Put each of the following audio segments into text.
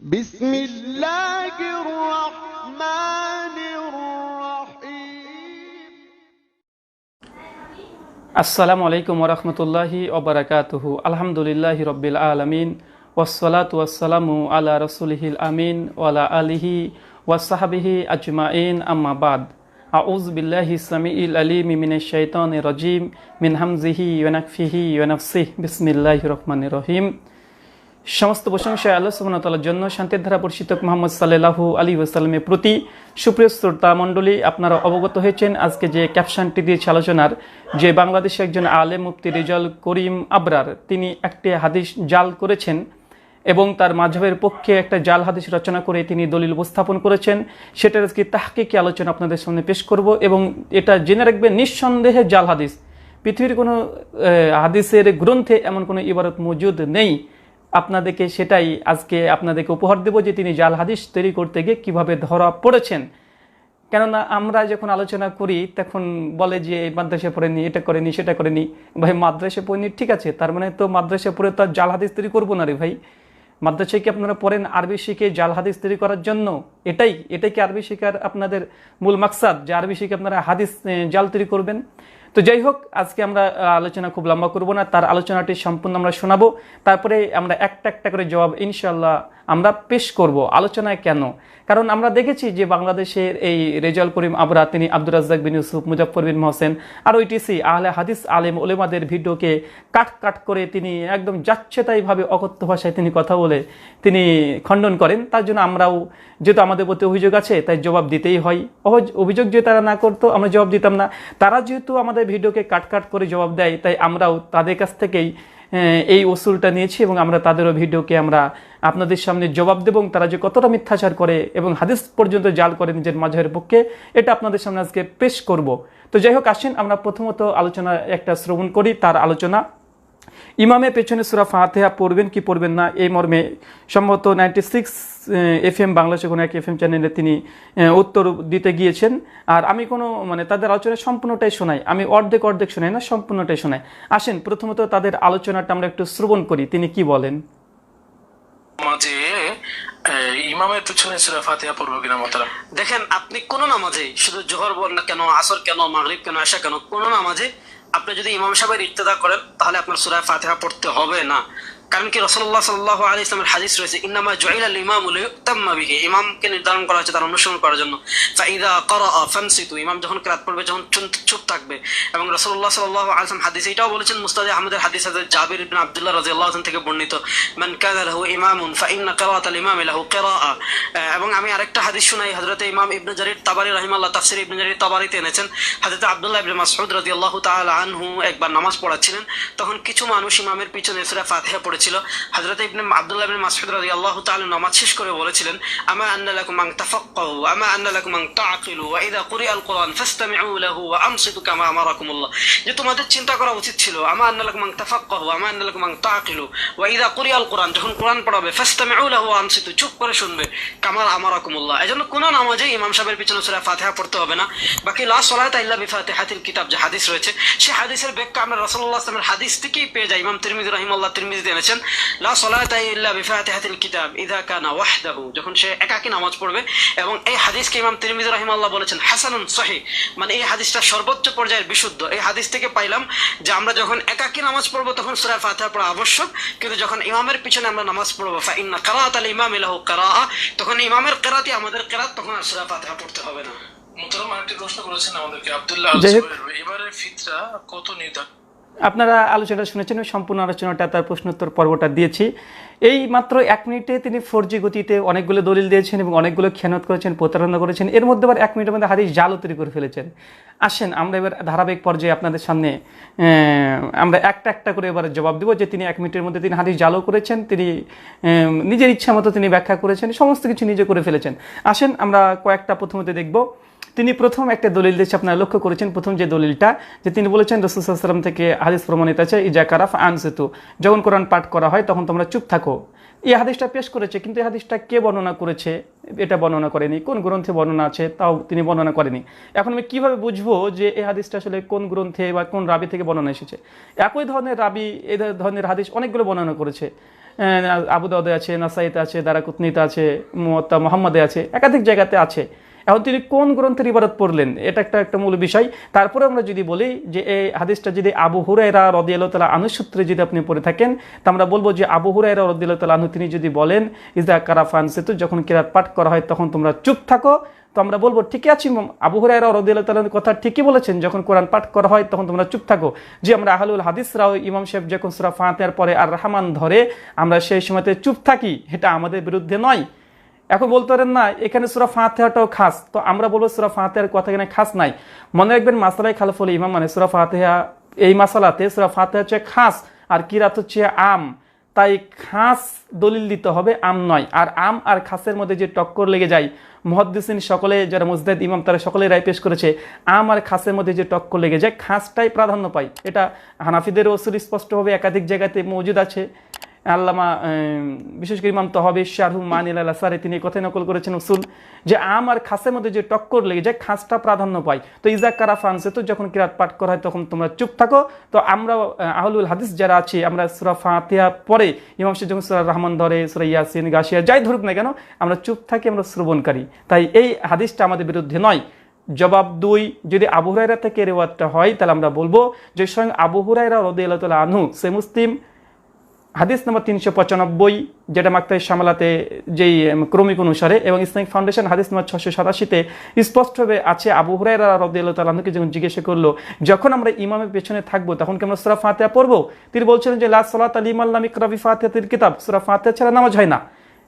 بسم الله الرحمن الرحيم আসসালামু আলাইকুম ওরহমতুল্লাহি ওবারাকাতুহু আলহামদুলিল্লাহি রব্বিল আলামিন ওয়াসসালাতু ওয়াসসালামু আলা রাসূলিহিল আমিন ওয়ালা আলিহি ওয়াসহাবিহি আজমাইন আম্মা বাদ আউযু বিল্লাহি সামিউল আলিম মিনাশ শাইতানির রাজিম মিন হামজিহি ওয়া নাফসিহি ওয়া নাফসিহি বিসমিল্লাহির রহমানির রহিম। সমস্ত প্রশংসা আল্লাহ সুবহানাহু ওয়া তাআলার জন্য। শান্তির ধারা পরিচিতক মুহাম্মদ সাল্লাল্লাহু আলাইহি ওয়াসাল্লামের প্রতি। সুপ্রিয় শ্রোতা মণ্ডলী, আপনারা অবগত হয়েছেন আজকে যে ক্যাপশনটি দিয়েছে আলোচনার, যে বাংলাদেশে একজন আলেম মুফতি রেজাউল করিম আবরার তিনি একটি হাদিস জাল করেছেন এবং তার মাযহাবের পক্ষে একটা জাল হাদিস রচনা করে তিনি দলিল উপস্থাপন করেছেন। সেটার আজকে তাহকিকি আলোচনা আপনাদের সামনে পেশ করব এবং এটা জেনে রাখবেন নিঃসন্দেহে জাল হাদিস। পৃথিবীর কোনো হাদিসের গ্রন্থে এমন কোনো ইবারত মজুদ নেই। আপনাদেরকে সেটাই আজকে আপনাদেরকে উপহার দেব যে তিনি জাল হাদিস তৈরি করতে গিয়ে কীভাবে ধরা পড়েছেন। কেননা আমরা যখন আলোচনা করি তখন বলে যে মাদ্রাসা পড়েনি, এটা করেনি, সেটা করেনি। ভাই মাদ্রাসা পড়েনি ঠিক আছে, তার মানে তো মাদ্রাসা পড়ে তো আর জাল হাদিস তৈরি করবো না রে ভাই। মাদ্রাসায় কি আপনারা পড়েন আরবি শিখে জাল হাদিস তৈরি করার জন্য? এটাই কি আরবি শিখার আপনাদের মূল মাকসাদ, যে আরবি শিখে আপনারা হাদিস জাল তৈরি করবেন? তো যাই হোক, আজকে আমরা আলোচনা খুব লম্বা করব না, তার আলোচনাটি সম্পূর্ণ আমরা শোনাবো, তারপরে আমরা একটা একটা করে জবাব ইনশাআল্লাহ আমরা পেশ করব। আলোচনায় কেন? কারণ আমরা দেখেছি যে বাংলাদেশের এই রেজাউল করিম আবরার তিনি আব্দুর রাজ্জাক বিন ইউসুফ, মুজাফফর বিন মহসেন আর ওইটিসি আহলে হাদিস আলেম ওলেমাদের ভিডিওকে কাট করে তিনি একদম যাচ্ছেতাইভাবে অকথ্য ভাষায় তিনি কথা বলে তিনি খণ্ডন করেন। তার জন্য আমরাও, যেহেতু আমাদের প্রতি অভিযোগ আছে, তাই জবাব দিতেই হয়। অভিযোগ যদি তারা না করতো আমরা জবাব দিতাম না। তারা যেহেতু আমাদের ভিডিওকে কাট করে জবাব দেয়, তাই আমরাও তাদের কাছ থেকেই এই উসুলটা নিয়েছি এবং আমরা তাদেরও ভিডিওকে আমরা আপনাদের সামনে জবাব দেব। এবং তারা যে কতটা মিথ্যাচার করে এবং হাদিস পর্যন্ত জাল করে নিজের মাযহাবের পক্ষে, এটা আপনাদের সামনে আজকে পেশ করব। তো যাই হোক, আসেন আমরা প্রথমত আলোচনা একটা শ্রবণ করি। তার আলোচনা, ইমামের পেছনে সূরা ফাতিহা পড়বেন কি পড়বেন না, এই মর্মে সম্ভবত 96 FM বাংলাদেশে কোনো এক FM চ্যানেলে তিনি উত্তর দিতে গিয়েছেন। আর আমি কোনো তাদের আলোচনা সম্পূর্ণটাই শোনাই, আমি অর্ধেক শোনাই না, সম্পূর্ণটাই শোনাই। আসেন প্রথমত তাদের আলোচনাটা আমরা একটু শ্রবণ করি, তিনি কি বলেন। মাঝে ইমামের পিছনে সূরা ফাতিহা পড়ব কিনা মোহতারাম? দেখেন, আপনি কোন নামাজে, শুধু জোহর বল না কেন, আসর কেন, মাগরিব কেন, এশা কেন, কোন নামাজে আপনি যদি ইমাম সাহেবের ইক্তেদা করেন তাহলে আপনার সূরা ফাতিহা পড়তে হবে না। কারণ কি, রাসূলুল্লাহ সাল্লাল্লাহু আলাইহি ওয়াসাল্লামের হাদিস রয়েছে, ইন্নামা জুইলাল ইমামু লিয়ুতাম্মা বিহি, ইমামকে নির্ধারণ করা হয়েছে তার অনুসরণ করার জন্য। ফাইদা ক্বারাআ ফানসিতু, ইমাম যখন কিরাত পড়বে যখন চুপ থাকবে। এবং রাসূলুল্লাহ সাল্লাল্লাহু আলাইহি ওয়াসাল্লাম হাদিসে এটাও বলেছেন, মুসনাদে আহমদের হাদিস আছে জাবির ইবনে আব্দুল্লাহ রাদিয়াল্লাহু আনহু থেকে বর্ণিত, মান কানা লাহু ইমামুন ফাইন্না কিরাআতাল ইমামি লাহু কিরাআ। এবং আমি আরেকটা হাদিস শুনাই, হযরত ইমাম ইবনে জারির তাবারি রাহিমাহুল্লাহ তাফসীর ইবনে জারির তাবারিতে এনেছেন, হযরত আব্দুল্লাহ ইবনে মাসউদ রাদিয়াল্লাহু তাআলা আনহু একবার নামাজ পড়াচ্ছিলেন, তখন কিছু মানুষ ইমামের পিছনে সূরা ফাতিহা পড়েছিল। হযরত আব্দুল্লাহ ইবনে মাসউদ রাদিয়াল্লাহু তাআলা নামাজ শেষ করে বলেছিলেন, আমা আন্না লাকুম আন তাফাক্কাহু আমা আন্না লাকুম আন তাআকিলু ওয়া ইযা কুরিআল কুরআন ফাসতামিউ লাহু ওয়া আনসিতু কামা আমারাকুমুল্লাহ। যে তোমাদের চিন্তা করা উচিত ছিল, আমা আন্না লাকুম আন তাফাক্কাহু আমা আন্না লাকুম আন তাআকিলু ওয়া ইযা কুরিআল কুরআন, যখন কুরআন পড়াবে ফাসতামিউ লাহু ওয়া আনসিতু, চুপ করে শুনবে, কামা আমারাকুমুল্লাহ। এজন্য কোন নামাজে ইমাম সাহেবের পিছনে সূরা ফাতিহা পড়তে হবে না। বাকি লা সালাতা ইল্লা বিফাতিহাতিল কিতাব যে হাদিস রয়েছে, সেই হাদিসের ব্যাখ্যা আমরা রাসূলুল্লাহ সাল্লাল্লাহু আলাইহি ওয়াসাল্লামের হাদিস থেকেই পেয়ে যাই। ইমাম তিরমিজি রাহিমাহুল্লাহ তিরমিজিতে এনেছেন, লা সালাতা ইল্লা বিফাতিহাতিল কিতাব ইযা কানা ওয়াহদাহু, যখন সে একাকী নামাজ পড়বে। এবং এই হাদিসকে ইমাম তিরমিজি রাহিমাহুল্লাহ বলেছেন হাসানুন সহিহ, এই হাদিসটা সর্বোচ্চ পর্যায়ের বিশুদ্ধ। এই হাদিস থেকে পাইলাম যে আমরা যখন একাকী নামাজ পড়বো তখন সূরা ফাতিহা পড়া আবশ্যক, কিন্তু যখন ইমামের পিছনে আমরা নামাজ পড়বো ফাইন্না কিরাআতাল ইমামি লাহু কিরাআ, তখন ইমামের কিরাআতই আমাদের কিরাআত, তখন আর সূরা ফাতিহা পড়তে হবে না। মোহতারাম আরেকটি প্রশ্ন করেছেন আমাদেরকে আব্দুল্লাহ, এবারে ফিতরা কত নির্ধারণ? আপনারা আলোচনা শুনেছেন, সম্পূর্ণ আলোচনাটা তার প্রশ্নোত্তর পর্বটা দিয়েছি। এই মাত্র 1 মিনিটে তিনি 4G গতিতে অনেকগুলো দলিল দিয়েছেন এবং অনেকগুলো খেয়ানত করেছেন, প্রতারণা করেছেন। এর মধ্যে আবার 1 মিনিটের মধ্যে হাদিস জালও তৈরি করে ফেলেছেন। আসেন আমরা এবার ধারাবাহিক পর্যায়ে আপনাদের সামনে আমরা একটা করে এবার জবাব দেবো যে তিনি 1 মিনিটের মধ্যে তিনি হাদিস জালও করেছেন, তিনি নিজের ইচ্ছা মতো তিনি ব্যাখ্যা করেছেন, সমস্ত কিছু নিজে করে ফেলেছেন। আসেন আমরা কয়েকটা প্রথমত দেখব। তিনি প্রথম একটা দলিল দিয়েছে, আপনারা লক্ষ্য করেছেন প্রথম যে দলিলটা, যে তিনি বলেছেন রাসূল সাল্লাল্লাহু আলাইহি ওয়াসাল্লাম থেকে হাদিস প্রমাণিত আছে, ইজা কারা ফাআনসিতু, যখন কোরআন পাঠ করা হয় তখন তোমরা চুপ থাকো। এই হাদিসটা পেশ করেছে, কিন্তু এই হাদিসটা কে বর্ণনা করেছে এটা বর্ণনা করেনি, কোন গ্রন্থে বর্ণনা আছে তাও তিনি বর্ণনা করেনি। এখন আমি কিভাবে বুঝবো যে এই হাদিসটা আসলে কোন গ্রন্থে বা কোন রাবি থেকে বর্ণনা এসেছে? একই ধরনের রাবি এই ধরনের হাদিস অনেকগুলো বর্ণনা করেছে। আবু দাউদে আছে, নাসাইতে আছে, দারাকুতনিতে আছে, মুওয়াত্তা মুহাম্মাদে আছে, একাধিক জায়গাতে আছে। এখন তিনি কোন গ্রন্থের ইবারত পড়লেন এটা একটা মূল বিষয়। তারপরে আমরা যদি বলি যে এই হাদিসটা যদি আবু হুরায়রা রাদিয়াল্লাহু তাআলা আনহু সূত্রে যদি আপনি পড়ে থাকেন, তা আমরা বলবো যে আবু হুরায়রা রাদিয়াল্লাহু তাআলা আনহু তিনি যদি বলেন ইজা কারা ফানসিতু, যখন কিরাত পাঠ করা হয় তখন তোমরা চুপ থাকো, তো আমরা বলবো ঠিকই আছে, আবু হুরায়রা রাদিয়াল্লাহু তাআলার কথা ঠিকই বলেছেন, যখন কোরআন পাঠ করা হয় তখন তোমরা চুপ থাকো। যে আমরা আহলুল হাদিসরাও ইমাম সাহেব যখন সূরা ফাতিহার পরে আর রহমান ধরে আমরা সেই সময়তে চুপ থাকি, এটা আমাদের বিরুদ্ধে নয়। এখন বলতে পারেন না এখানে সূরা ফাতিহাটাও খাস, তো আমরা বলবো সূরা ফাতিহার কথা এখানে খাস নাই। মনে রাখবেন মাসালায়ে খালাফুল ইমাম মানে সূরা ফাতিহা, এই মাসালাতে সূরা ফাতিহা হচ্ছে খাস আর কিরাত হচ্ছে আম, তাই খাস দলিল দিতে হবে, আম নয়। আর আম আর খাসের মধ্যে যে টক্কর লেগে যায়, মুহাদ্দিসিন সকলে যারা মুজতাহিদ ইমাম তারা সকলে রায় পেশ করেছে, আম আর খাসের মধ্যে যে টক্কর লেগে যায় খাসটাই প্রাধান্য পায়। এটা হানাফিদের উসুল স্পষ্টভাবে একাধিক জায়গাতে মওজুদ আছে। আল্লামা বিশেষ করে ইমাম তহাবি শারহু মানিল আল আসারি তিনি কথাই নকল করেছেন উসুল, যে আম আর খাসের মধ্যে যে টক্কর লেগে যায় খাসটা প্রাধান্য পায়। তো ইজা কারা ফানসিতু, যখন কিরাত পাঠ করা হয় তখন তোমরা চুপ থাকো। তো আমরা আহলুল হাদিস যারা আছি আমরা সূরা ফাতিহা পরে ইমাম সাহেব যখন সূরা রহমান ধরে, সূরা ইয়াসিন, গাশিয়া যাই ধরুক না কেন আমরা চুপ থাকি, আমরা শ্রবণকারী। তাই এই হাদিসটা আমাদের বিরুদ্ধে নয়। জবাব 2, যদি আবু হুরায়রা থেকে রিওয়ায়াতটা হয় তাহলে আমরা বলবো যে স্বয়ং আবু হুরায়রা রাদিয়াল্লাহু তাআলা আনহু, সে মুসলিম হাদিস নম্বর 395, যেটা মাকতায়ে শামালাতে যেই ক্রমিক অনুসারে, এবং ইসলামিক ফাউন্ডেশন হাদিস নম্বর 687-তে স্পষ্টভাবে আছে। আবু হুরায়রা রাদিয়াল্লাহু তাআলা আনহুকে যখন জিজ্ঞাসা করলো যখন আমরা ইমামের পেছনে থাকবো তখন কি আমরা সূরা ফাতিহা পড়বো, তিনি বলছিলেন যে লা সালাতা লিমান লাম ইয়াকরা বিফাতিহাতিল কিতাব, সূরা ফাতিহা ছাড়া নামাজ হয় না।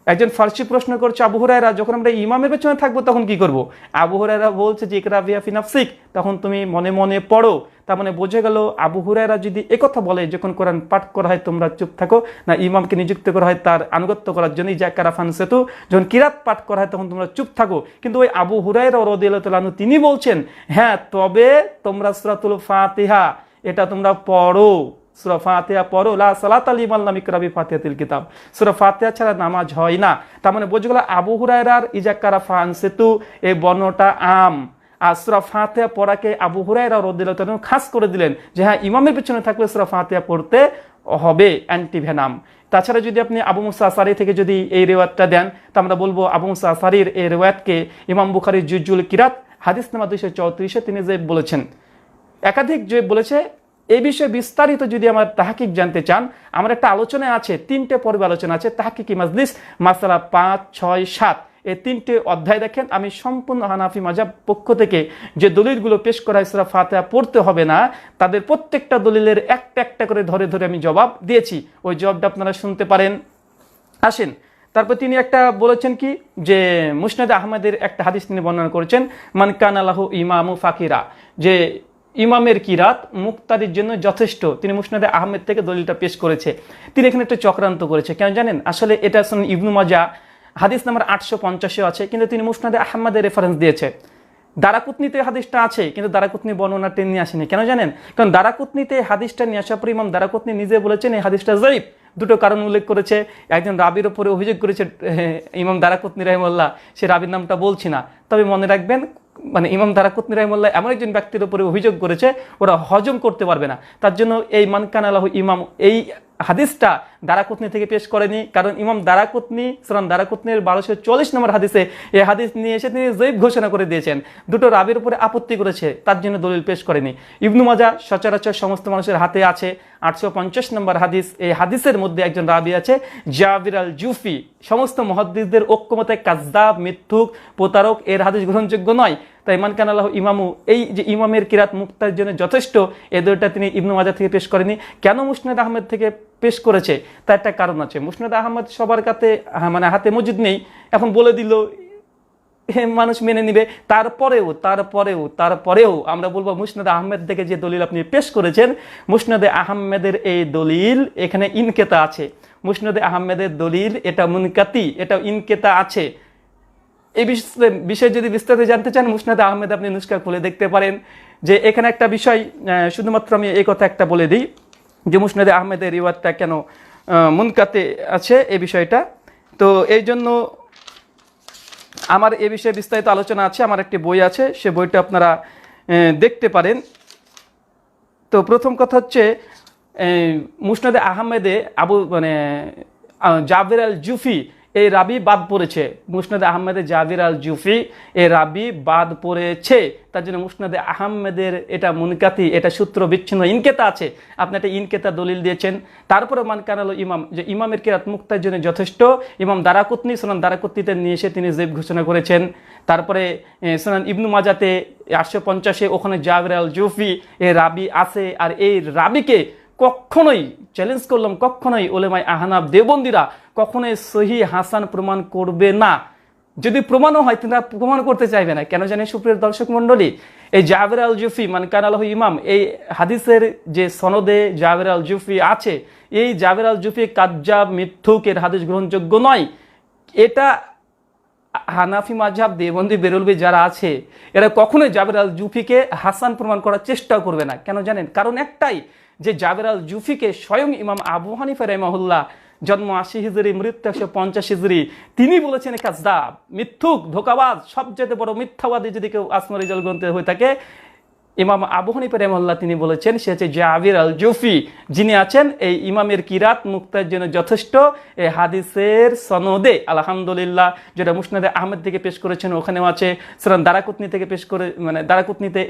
একজন ফার্সি প্রশ্ন করছে আবু হুরায়রা যখন আমরা ইমামের পেছনে থাকবো তখন কি করব? আবু হুরায়রা বলছে যে ইকরা বিহা ফি নাফসিক, তখন তুমি মনে মনে পড়ো। তার মানে বোঝা গেল আবু হুরায়রা যদি একথা বলে যখন কোরআন পাঠ করা হয় তোমরা চুপ থাকো, না ইমামকে নিযুক্ত করা হয় তার আনুগত্য করার জন্য, যা কারা ফানসিতু, যখন কিরাত পাঠ করা হয় তখন তোমরা চুপ থাকো। কিন্তু ওই আবু হুরায়রা রাদিয়াল্লাহু তাআলা আনহু তিনি বলছেন হ্যাঁ তবে তোমরা সূরাতুল ফাতিহা এটা তোমরা পড়ো, সূরা ফাতিহা পড়ো, লা সালাতা লিমান লাম ইয়াকরা বিফাতিহাতিল কিতাব, সূরা ফাতিহা ছাড়া নামাজ হয় না। তার মানে বোঝা গেল আবু হুরায়রার ইজা কারা ফানসিতু এই বর্ণটা আম, আর সূরা ফাতিহা পড়াকে আবু হুরায়রা রাদিয়াল্লাহু তাআলা খাস করে দিলেন যে হ্যাঁ ইমামের পেছনে থাকলে সূরা ফাতিহা পড়তে হবে, অ্যান্টিভেনাম। তাছাড়া যদি আপনি আবু মুসা আশআরী থেকে যদি এই রিওয়ায়াতটা দেন তা আমরা বলবো আবু মুসা আশআরীর এই রিওয়ায়াতকে ইমাম বুখারী জুজুল কিরাত হাদিস নাম্বার 234-এ তিনি যে বলেছেন, একাধিক যে বলেছে। এই বিষয়ে বিস্তারিত যদি আমার তাহকিক জানতে চান, আমার একটা আলোচনা আছে, 3টে পর্বে আলোচনা আছে, তাহকিকি মাজলিস মাসআলা 5, 6, 7, এই 3টে অধ্যায় দেখেন। আমি সম্পূর্ণ হানাফি মাযহাব পক্ষ থেকে যে দলিলগুলো পেশ করা হয় সূরা ফাতিহা পড়তে হবে না, তাদের প্রত্যেকটা দলিলের একটা একটা করে ধরে ধরে আমি জবাব দিয়েছি। ওই জবাবটা আপনারা শুনতে পারেন। আসেন, তারপর তিনি একটা বলেছেন কি যে মুসনাদে আহমদের একটা হাদিস তিনি বর্ণনা করেছেন, মান কানা লাহু ইমামু ফাকিরা, যে ইমামের কিরাত মুক্তাদির জন্য যথেষ্ট। তিনি মুসনাদে আহমেদ থেকে দলিলটা পেশ করেছে। তিনি এখানে একটা চক্রান্ত করেছে, কেন জানেন? আসলে এটা ইবনু মাজাহ হাদিস নাম্বার 850-এ আছে, কিন্তু তিনি মুসনাদে আহমদের রেফারেন্স দিয়েছে। দারাকুতনিতে হাদিসটা আছে, কিন্তু দারাকুতনি বর্ণনাটা নিয়ে আসেনি। কেন জানেন? কারণ দারাকুতনিতে হাদিসটা নিয়ে আসার পর ইমাম দারাকুতনি নিজে বলেছেন এই হাদিসটা যায়ীফ। দুটো কারণ উল্লেখ করেছে। একজন রাবির উপরে অভিযোগ করেছে ইমাম দারাকুতনি রাহিমাহুল্লাহ, সে রাবির নামটা বলছি না, তবে মনে রাখবেন মানে ইমাম দারাকুতনি রাহিমাহুল্লাহ এমন একজন ব্যক্তির উপরে অভিযোগ করেছে ওরা হজম করতে পারবে না। তার জন্য এই মান কানা লাহু ইমাম এই হাদিসটা দারাকুতনি থেকে পেশ করেনি, কারণ ইমাম দারাকুতনি সুনান দারাকুতনির 1240 নম্বর হাদিসে এই হাদিস নিয়ে এসে তিনি যায়ীফ ঘোষণা করে দিয়েছেন। দুটো রাবির উপরে আপত্তি করেছে, তার জন্য দলিল পেশ করেনি। ইবনু মাজাহ সচরাচর সমস্ত মানুষের হাতে আছে, 850 নম্বর হাদিস। এই হাদিসের মধ্যে একজন রাবি আছে জাবির আল জুফি। সমস্ত মুহাদ্দিসদের ঐক্যমতে কাযযাব, মিথ্যুক, প্রতারক, এর হাদিস গ্রহণযোগ্য নয়। তাই মান কানা লাহু ইমামু, এই যে ইমামের কিরাত মুক্তার জন্য যথেষ্ট, এই দলিলটা তিনি ইবনু মাজাহ থেকে পেশ করেনি। কেন মুসনাদ আহমেদ থেকে পেশ করেছে তার একটা কারণ আছে। মুসনাদ আহমেদ সবার কাছে মানে হাতে মজুদ নেই, এখন বলে দিল মানুষ মেনে নিবে। তারপরেও আমরা বলবো মুসনাদ আহমেদ থেকে যে দলিল আপনি পেশ করেছেন, মুসনাদে আহমেদের এই দলিল এখানে ইনকেতা আছে। মুসনাদে আহমেদের দলিল এটা মুনকাতি, এটা ইনকেতা আছে। এই বিষয়ে যদি বিস্তারিত জানতে চান মুসনাদে আহমেদ আপনি নুসখা খুলে দেখতে পারেন। যে এখানে একটা বিষয় শুধুমাত্র আমি এই কথা একটা বলে দিই যে মুসনাদে আহমেদের রিওয়ায়াতটা কেন মুনকাতে আছে এই বিষয়টা। তো এই জন্য আমার এ বিষয়ে বিস্তারিত আলোচনা আছে, আমার একটি বই আছে, সে বইটা আপনারা দেখতে পারেন। তো প্রথম কথা হচ্ছে মুসনাদে আহমেদে জাবির আল জুফি এই রাবি বাদ পড়েছে, মুসনাদে আহমেদের জাবির আল জুফি এই রাবি বাদ পড়েছে, তার জন্য মুসনাদে আহমেদের এটা মুনকাতি, এটা সূত্র বিচ্ছিন্ন ইনকেতা আছে, আপনি একটা ইনকেতা দলিল দিয়েছেন। তারপরে মান কানাল ইমাম, যে ইমামের কিরাত মুক্তার জন্য যথেষ্ট। ইমাম দারাকুতনি সুনান দারাকুতনিতে নিয়ে এসে তিনি জেব ঘোষণা করেছেন। তারপরে সুনান ইবনু মাজাতে 850 ওখানে জাবির আল জুফি এই রাবি আছে। আর এই রাবিকে কখনোই চ্যালেঞ্জ করলাম, কখনোই ওলেমাই আহনাফ দেওবন্দিরা কখনোই সহি হাসান প্রমাণ করবে না। যদি প্রমাণও হয় তারা প্রমাণ করতে চাইবে না। কেন জানেন সুপ্রিয় দর্শক মণ্ডলী, এই জাবির আল জুফি মান কানা লাহু ইমাম, এই হাদিসের যে সনদে জাবির আল জুফি আছে, এই জাবির আল জুফি কাজ্জাব মিথ্যুক, এর হাদিস গ্রহণযোগ্য নয়। এটা হানাফি মাযহাব দেওবন্দি বেরলভি যারা আছে এরা কখনোই জাবির আল জুফিকে হাসান প্রমাণ করার চেষ্টাও করবে না। কেন জানেন? কারণ একটাই, যে জাবির আল জুফিকে স্বয়ং ইমাম আবু হানিফা রাহিমাহুল্লাহ, জন্ম 80 হিজরি, মৃত্যু 150 হিজরি, তিনি বলেছেন কাযযাব, মিথ্যুক, ধোঁকাবাজ, সবচেয়ে বড় মিথ্যাবাদী যদি কেউ আসমা রিজাল গ্রন্থে হয়ে থাকে, ইমাম আবু হানিফা রাহিমাহুল্লাহ তিনি বলেছেন সে হচ্ছে জাবির আল জুফি, যিনি আছেন এই ইমামের কিরাত মুক্তার জন্য যথেষ্ট। এই হাদিসের সনদে আলহামদুলিল্লাহ, যেটা মুসনাদে আহমেদ থেকে পেশ করেছেন ওখানেও আছে, সুনান দারাকুতনি থেকে পেশ করে, মানে দারাকুতনিতে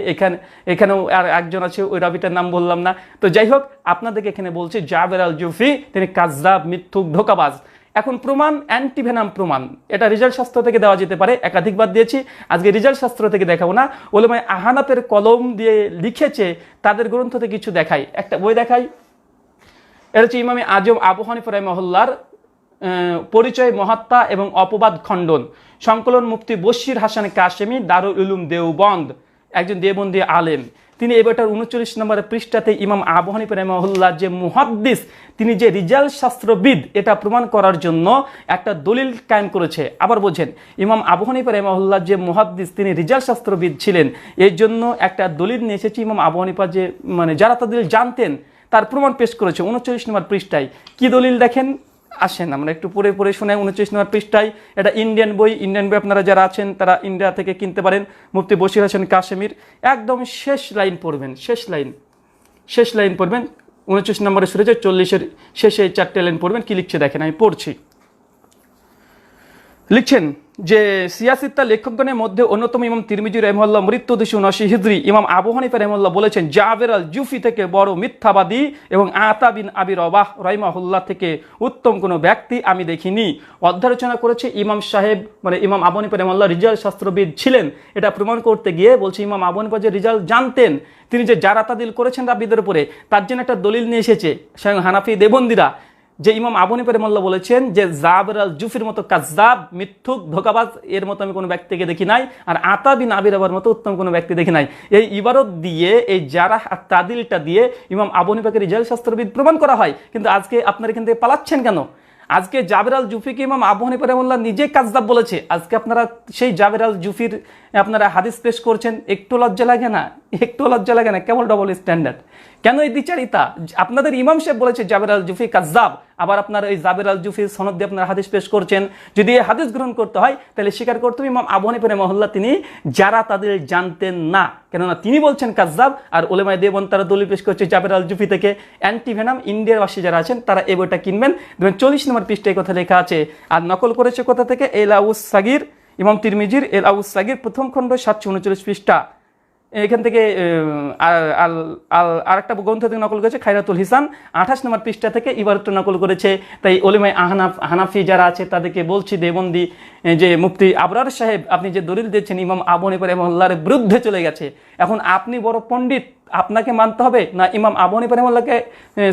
এখানেও আর একজন আছে, ওই রাবিটার নাম বললাম না। তো যাই হোক, আপনাদেরকে এখানে বলছি জাবির আল জুফি তিনি কাযযাব, মিথ্যুক, ধোঁকাবাজ। এখন প্রমাণ অ্যান্টিভেনাম প্রমাণ, এটা রিজাল্ট শাস্ত্র থেকে দেওয়া যেতে পারে, একাধিকবার দিয়েছি, আজকে রিজাল্ট শাস্ত্র থেকে দেখাবো না, ওলামায়ে আহনাফের কলম দিয়ে লিখেছে তাদের গ্রন্থ থেকে কিছু দেখাই। একটা বই দেখাই, এটা হচ্ছে ইমামে আজম আবু হানিফা রাহিমাহুল্লাহর পরিচয়, মহাত্মা এবং অপবাদ খণ্ডন, সংকলন মুফতি বশির হাসান কাশেমি, দারুল উলুম দেওবন্দ, একজন দেওবন্দি আলেম। তিনি এই বইটার 39 নম্বর পৃষ্ঠাতে ইমাম আবু হানিফা রাহিমাহুল্লাহ যে মুহাদ্দিস, তিনি যে রিজাল শাস্ত্রবিদ, এটা প্রমাণ করার জন্য একটা দলিল কায়েম করেছে। আবার বোঝেন, ইমাম আবু হানিফা রাহিমাহুল্লাহ যে মুহাদ্দিস, তিনি রিজাল শাস্ত্রবিদ ছিলেন, এর জন্য একটা দলিল নিয়ে এসেছে। ইমাম আবু হানিফা যে মানে যারা তাদের জানতেন তার প্রমাণ পেশ করেছে 39 নম্বর পৃষ্ঠায়। কি দলিল দেখেন, আসেন আমরা একটু পড়ে পড়ে শোনাই। 29 নম্বর পৃষ্ঠায়, এটা ইন্ডিয়ান বই, আপনারা যারা আছেন তারা ইন্ডিয়া থেকে কিনতে পারেন, মুফতি বশির হাসান কাশেমির। একদম শেষ লাইন পড়বেন, শেষ লাইন পড়বেন, 29 নম্বরে শুরু হয়েছে, 40-এর শেষে 4টে লাইন পড়বেন। কি লিখছে দেখেন, আমি পড়ছি। লিখছেন যে সিয়াসিত্তা লেখকগণের মধ্যে অন্যতম ইমাম তিরমিজি রাহিমাহুল্লাহ, মৃত্যু 279 হিজরি, ইমাম আবু হানিফা রাহিমাহুল্লাহ বলেছেন জাবির আল জুফি থেকে বড় মিথ্যাবাদী এবং আতা বিন আবি রবাহ রাহিমাহুল্লাহ থেকে উত্তম কোনো ব্যক্তি আমি দেখিনি। অধ্যালোচনা করেছে ইমাম সাহেব, মানে ইমাম আবু হানিফা রাহিমাহুল্লাহ রিজাল শাস্ত্রবিদ ছিলেন, এটা প্রমাণ করতে গিয়ে বলছে ইমাম আবু হানিফা যে রিজাল জানতেন, তিনি যে যারা তাদিল করেছেন রাবিদের উপরে, তার জন্য একটা দলিল নিয়ে এসেছে স্বয়ং হানাফি দেবন্দিরা, যে ইমাম আবু হানিফা রাহিমাহুল্লাহ বলেছেন যে জাবির আল জুফির মতো কাযযাব, মিথ্যুক, ধোঁকাবাজ এর মতো আমি কোনো ব্যক্তিকে দেখি নাই, আর আতা বিন আবি রবার মতো উত্তম কোনো ব্যক্তি দেখি নাই। এই ইবারত দিয়ে, এই যারা আর তাদিলটা দিয়ে ইমাম আবু হানিফাকে রিজাল শাস্ত্রবিদ প্রমাণ করা হয়। কিন্তু আজকে আপনারা এখান থেকে পালাচ্ছেন কেন? আজকে জাবির আল জুফিকে ইমাম আবু হানিফা রাহিমাহুল্লাহ নিজে কাযযাব বলেছে, আজকে আপনারা সেই জাবির আল জুফির আপনারা হাদিস পেশ করছেন। একটু লজ্জা লাগে না? একটু লজ্জা লাগে না? কেমন ডবল স্ট্যান্ডার্ড, কেন এই দ্বিচারিতা? আপনাদের ইমাম সাহেব বলেছে জাবির আল জুফি কাযযাব, আবার আপনারা এই জাবির আল জুফির সনদ দিয়ে আপনারা হাদিস পেশ করছেন। যদি এই হাদিস গ্রহণ করতে হয় তাহলে স্বীকার করতে হবে ইমাম আবু হানিফা রাহিমাহুল্লাহ তিনি যারা তাদের জানতেন না, কেননা তিনি বলছেন কাযযাব, আর উলামায়ে দেওবন্দ তারা দলিল পেশ করছে জাবির আল জুফি থেকে। অ্যান্টিভেনাম ইন্ডিয়ার বাসী যারা আছেন তারা এই বইটা কিনবেন, দেখবেন 40 নম্বর পৃষ্ঠায় কথা লেখা আছে। আর নকল করেছে কোথা থেকে? এল আউস সাগির, ইমাম তিরমিজির এল আউস সাগির, প্রথম খণ্ড 739 পৃষ্ঠা। এখান থেকে আর একটা গ্রন্থ থেকে নকল করেছে খায়রাতুল হিসান, 28 নম্বর পৃষ্ঠা থেকে ইবারতটা নকল করেছে। তাই ওলামায়ে হানাফি যারা আছে তাদেরকে বলছি, দেওবন্দি যে মুফতি আবরার সাহেব, আপনি যে দলিল দিয়েছেন ইমাম আবু হানিফা রাহিমাহুল্লাহর বিরুদ্ধে চলে গেছে, এখন আপনি বড় পণ্ডিত, আপনাকে মানতে হবে না ইমাম আবু হানিফা রাহিমাহুল্লাহকে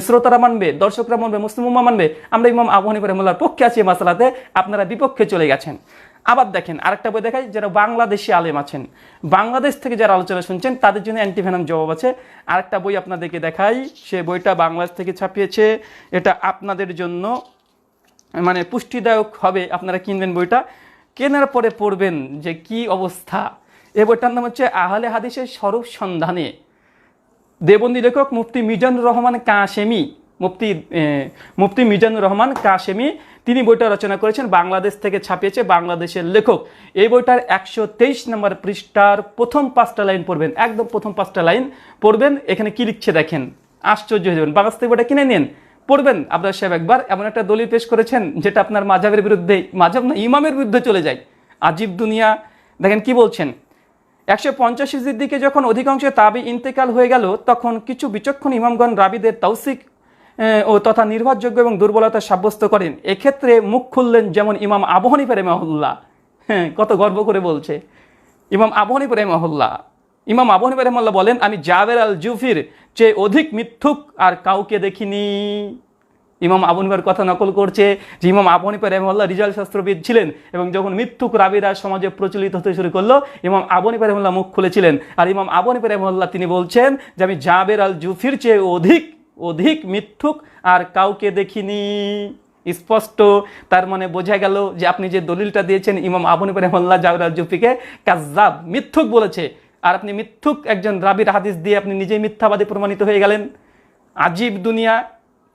শ্রোতারা মানবে, দর্শকরা মানবে, মুসলিম উম্মাহ মানবে? আমরা ইমাম আবু হানিফা রাহিমাহুল্লাহর পক্ষে আছি এই মাসালাতে, আপনারা বিপক্ষে চলে গেছেন। আবার দেখেন আরেকটা বই দেখাই, যারা বাংলাদেশি আলেম আছেন, বাংলাদেশ থেকে যারা আলোচনা শুনছেন তাদের জন্য অ্যান্টিভেনাম জবাব আছে। আরেকটা বই আপনাদেরকে দেখাই, সে বইটা বাংলাদেশ থেকে ছাপিয়েছে, এটা আপনাদের জন্য মানে পুষ্টিদায়ক হবে, আপনারা কিনবেন বইটা, কেনার পরে পড়বেন যে কি অবস্থা। এই বইটার নাম হচ্ছে আহলে হাদিসের স্বরূপ সন্ধানে, দেওবন্দি লেখক মুফতি মিজানুর রহমান কাশেমি, মুফতি মিজানুর রহমান কাশেমি, তিনি বইটা রচনা করেছেন, বাংলাদেশ থেকে ছাপিয়েছে, বাংলাদেশের লেখক। এই বইটার 123 নম্বর পৃষ্ঠার প্রথম 5টা লাইন পড়বেন, একদম প্রথম 5টা লাইন পড়বেন। এখানে কি লিখছে দেখেন, আশ্চর্য হয়ে যাবেন। বাংলাদেশ থেকে বইটা কিনে নিন, পড়বেন আবরার সাহেব একবার এমন একটা দলিল পেশ করেছেন যেটা আপনার মাযহাবের বিরুদ্ধে, মাযহাব না ইমামের বিরুদ্ধে চলে যায়। আজিব দুনিয়া। দেখেন কি বলছেন, 150 হিজরির দিকে যখন অধিকাংশ তাবি ইন্তেকাল হয়ে গেল, তখন কিছু বিচক্ষণ ইমামগণ রাবিদের তাওসিক ও তথা নির্ভরযোগ্য এবং দুর্বলতা সাব্যস্ত করেন। এক্ষেত্রে মুখ খুললেন যেমন ইমাম আবু হানিফা রাহিমাহুল্লাহ। হ্যাঁ, কত গর্ব করে বলছে ইমাম আবু হানিফা রাহিমাহুল্লাহ। ইমাম আবু হানিফা রাহিমাহুল্লাহ বলেন, আমি জাবের আল জুফির চেয়ে অধিক মিথ্যুক আর কাউকে দেখিনি। ইমাম আবু হানিফার কথা নকল করছে যে ইমাম আবু হানিফা রাহিমাহুল্লাহ রিজাল শাস্ত্রবিদ ছিলেন, এবং যখন মিথ্যুক রাবিরা সমাজে প্রচলিত হতে শুরু করলো, ইমাম আবু হানিফা রাহিমাহুল্লাহ মুখ খুলেছিলেন। আর ইমাম আবু হানিফা রাহিমাহুল্লাহ তিনি বলছেন যে আমি জাবের আল জুফির চেয়ে অধিক মিথ্যুক আর কাউকে দেখিনি। স্পষ্ট, তার মানে বোঝা গেল যে আপনি যে দলিলটা দিয়েছেন ইমাম আবু হানিফা রাহিমাহুল্লাহ জাবের আল জুফিকে কাজ্জাব, মিথ্যুক বলেছে, আর আপনি মিথ্যুক একজন রাবির হাদিস দিয়ে আপনি নিজেই মিথ্যাবাদী প্রমাণিত হয়ে গেলেন। আজীব দুনিয়া।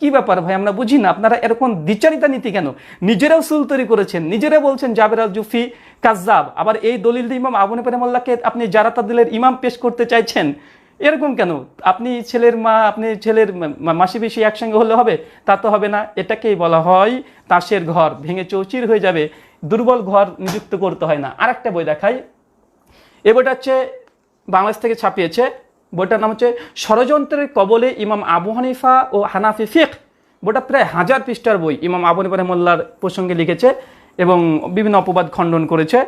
কি ব্যাপার ভাই, আমরা বুঝি না আপনারা এরকম দ্বিচারিতা নীতি কেন? নিজেরাও সুল তৈরি করেছেন, নিজেরা বলছেন জাবের আল জুফি কাজ্জাব, আবার এই দলিল দিয়ে ইমাম আবু হানিফা রাহিমাহুল্লাহকে আপনি জারা তাদলিলের ইমাম পেশ করতে চাইছেন। এরকম কেন? আপনি ছেলের মা, আপনি ছেলের মাসি বেশি একসঙ্গে হলে হবে? তা তো হবে না। এটাকেই বলা হয় তাসের ঘর ভেঙে চৌচির হয়ে যাবে, দুর্বল ঘর নিযুক্ত করতে হয় না। আর একটা বই দেখাই, এ বইটা হচ্ছে বাংলাদেশ থেকে ছাপিয়েছে। বইটার নাম হচ্ছে ষড়যন্ত্রের কবলে ইমাম আবু হানিফা ও হানাফি ফিকহ। বইটা প্রায় 1000 পৃষ্ঠার বই, ইমাম আবু হানিফা রাহিমাহুল্লাহর প্রসঙ্গে লিখেছে এবং বিভিন্ন অপবাদ খণ্ডন করেছে।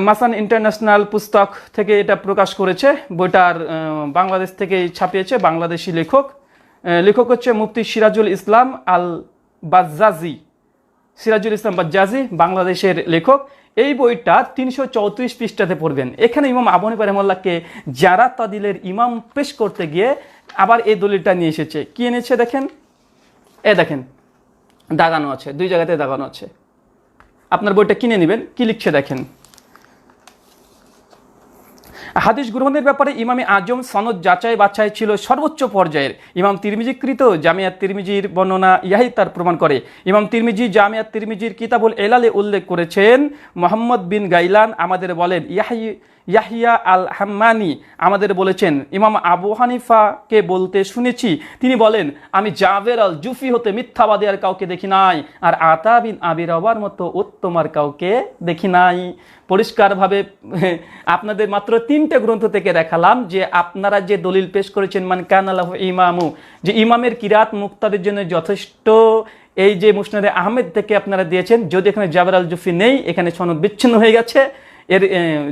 মাসান ইন্টারন্যাশনাল পুস্তক থেকে এটা প্রকাশ করেছে। বইটার বাংলাদেশ থেকে ছাপিয়েছে বাংলাদেশি লেখক। লেখক হচ্ছে মুফতি সিরাজুল ইসলাম আল বাজ্জাজি, সিরাজুল ইসলাম বাজ্জাজি, বাংলাদেশের লেখক। এই বইটা 334 পৃষ্ঠাতে পড়বেন। এখানে ইমাম আবু হানিফা রাহিমাহুল্লাহকে জারা তাদিলের ইমাম পেশ করতে গিয়ে আবার এই দলিলটা নিয়ে এসেছে। কি এনেছে দেখেন, দেখেন দাগানো আছে, 2 জায়গাতে দাগানো আছে। আপনার বইটা কিনে নেবেন। কি লিখছে দেখেন, হাদিস গ্রহণের ব্যাপারে ইমামে আজম সনদ যাচাই বাছাই ছিল সর্বোচ্চ পর্যায়ের। ইমাম তিরমিজিকৃত জামিয়াত তিরমিজির বর্ণনা ইহাই তার প্রমাণ করে। ইমাম তিরমিজি জামিয়াত তিরমিজির কিতাবুল এলালে উল্লেখ করেছেন, মোহাম্মদ বিন গাইলান আমাদের বলেন, ইয়াহিয়া আল হাম্মানি আমাদের বলেছেন, ইমাম আবু হানিফাকে বলতে শুনেছি, তিনি বলেন, আমি জাবের আল জুফি হতে মিথ্যাবাদী আর কাউকে দেখি নাই, আর আতা বিন আবি রবার মতো উত্তম আর কাউকে দেখি নাই। পরিষ্কারভাবে আপনাদের মাত্র 3টে গ্রন্থ থেকে দেখালাম যে আপনারা যে দলিল পেশ করেছেন মান কানা লাহু ইমামু, যে ইমামের কিরাত মুক্তাদের জন্য যথেষ্ট, এই যে মুসনাদে আহমেদ থেকে আপনারা দিয়েছেন, যদি এখানে জাবের আল জুফি নেই, এখানে সনদ বিচ্ছিন্ন হয়ে গেছে। এর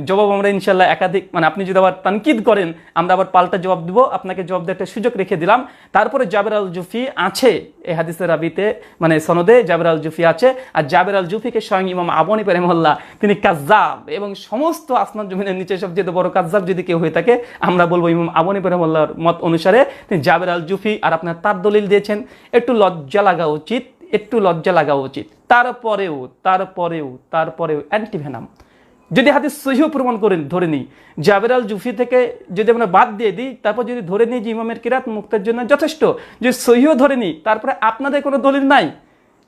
জবাব আমরা ইনশাল্লাহ একাধিক, মানে আপনি যদি আবার তানকিদ করেন আমরা আবার পাল্টা জবাব দিব, আপনাকে জবাব দেওয়ার একটা সুযোগ রেখে দিলাম। তারপরে জাবের আল জুফি আছে এই হাদিসের রাবিতে, মানে সনদে জাবের আল জুফি আছে। আর জাবের আল জুফিকে স্বয়ং ইমাম আবু হানিফা রাহিমাহুল্লাহ তিনি কাজ্জাব, এবং সমস্ত আসমান জমিনের নিচে সবচেয়ে বড় কাজ্জাব যদি কেউ হয়ে থাকে আমরা বলবো ইমাম আবু হানিফা রাহিমাহুল্লাহর মত অনুসারে তিনি জাবের আল জুফি। আর আপনার তার দলিল দিয়েছেন, একটু লজ্জা লাগা উচিত, একটু লজ্জা লাগা উচিত। তারপরেও অ্যান্টিভেনাম যদি হাদিস সহিহ প্রমাণ করেন, ধরে নিই জাবের আল জুফি থেকে যদি আমরা বাদ দিয়ে দিই, তারপর যদি ধরে নিই যে ইমামের কিরাত মুক্তার জন্য যথেষ্ট, যদি সহিহ ধরে নিই, তারপরে আপনাদের কোনো দলিল নাই,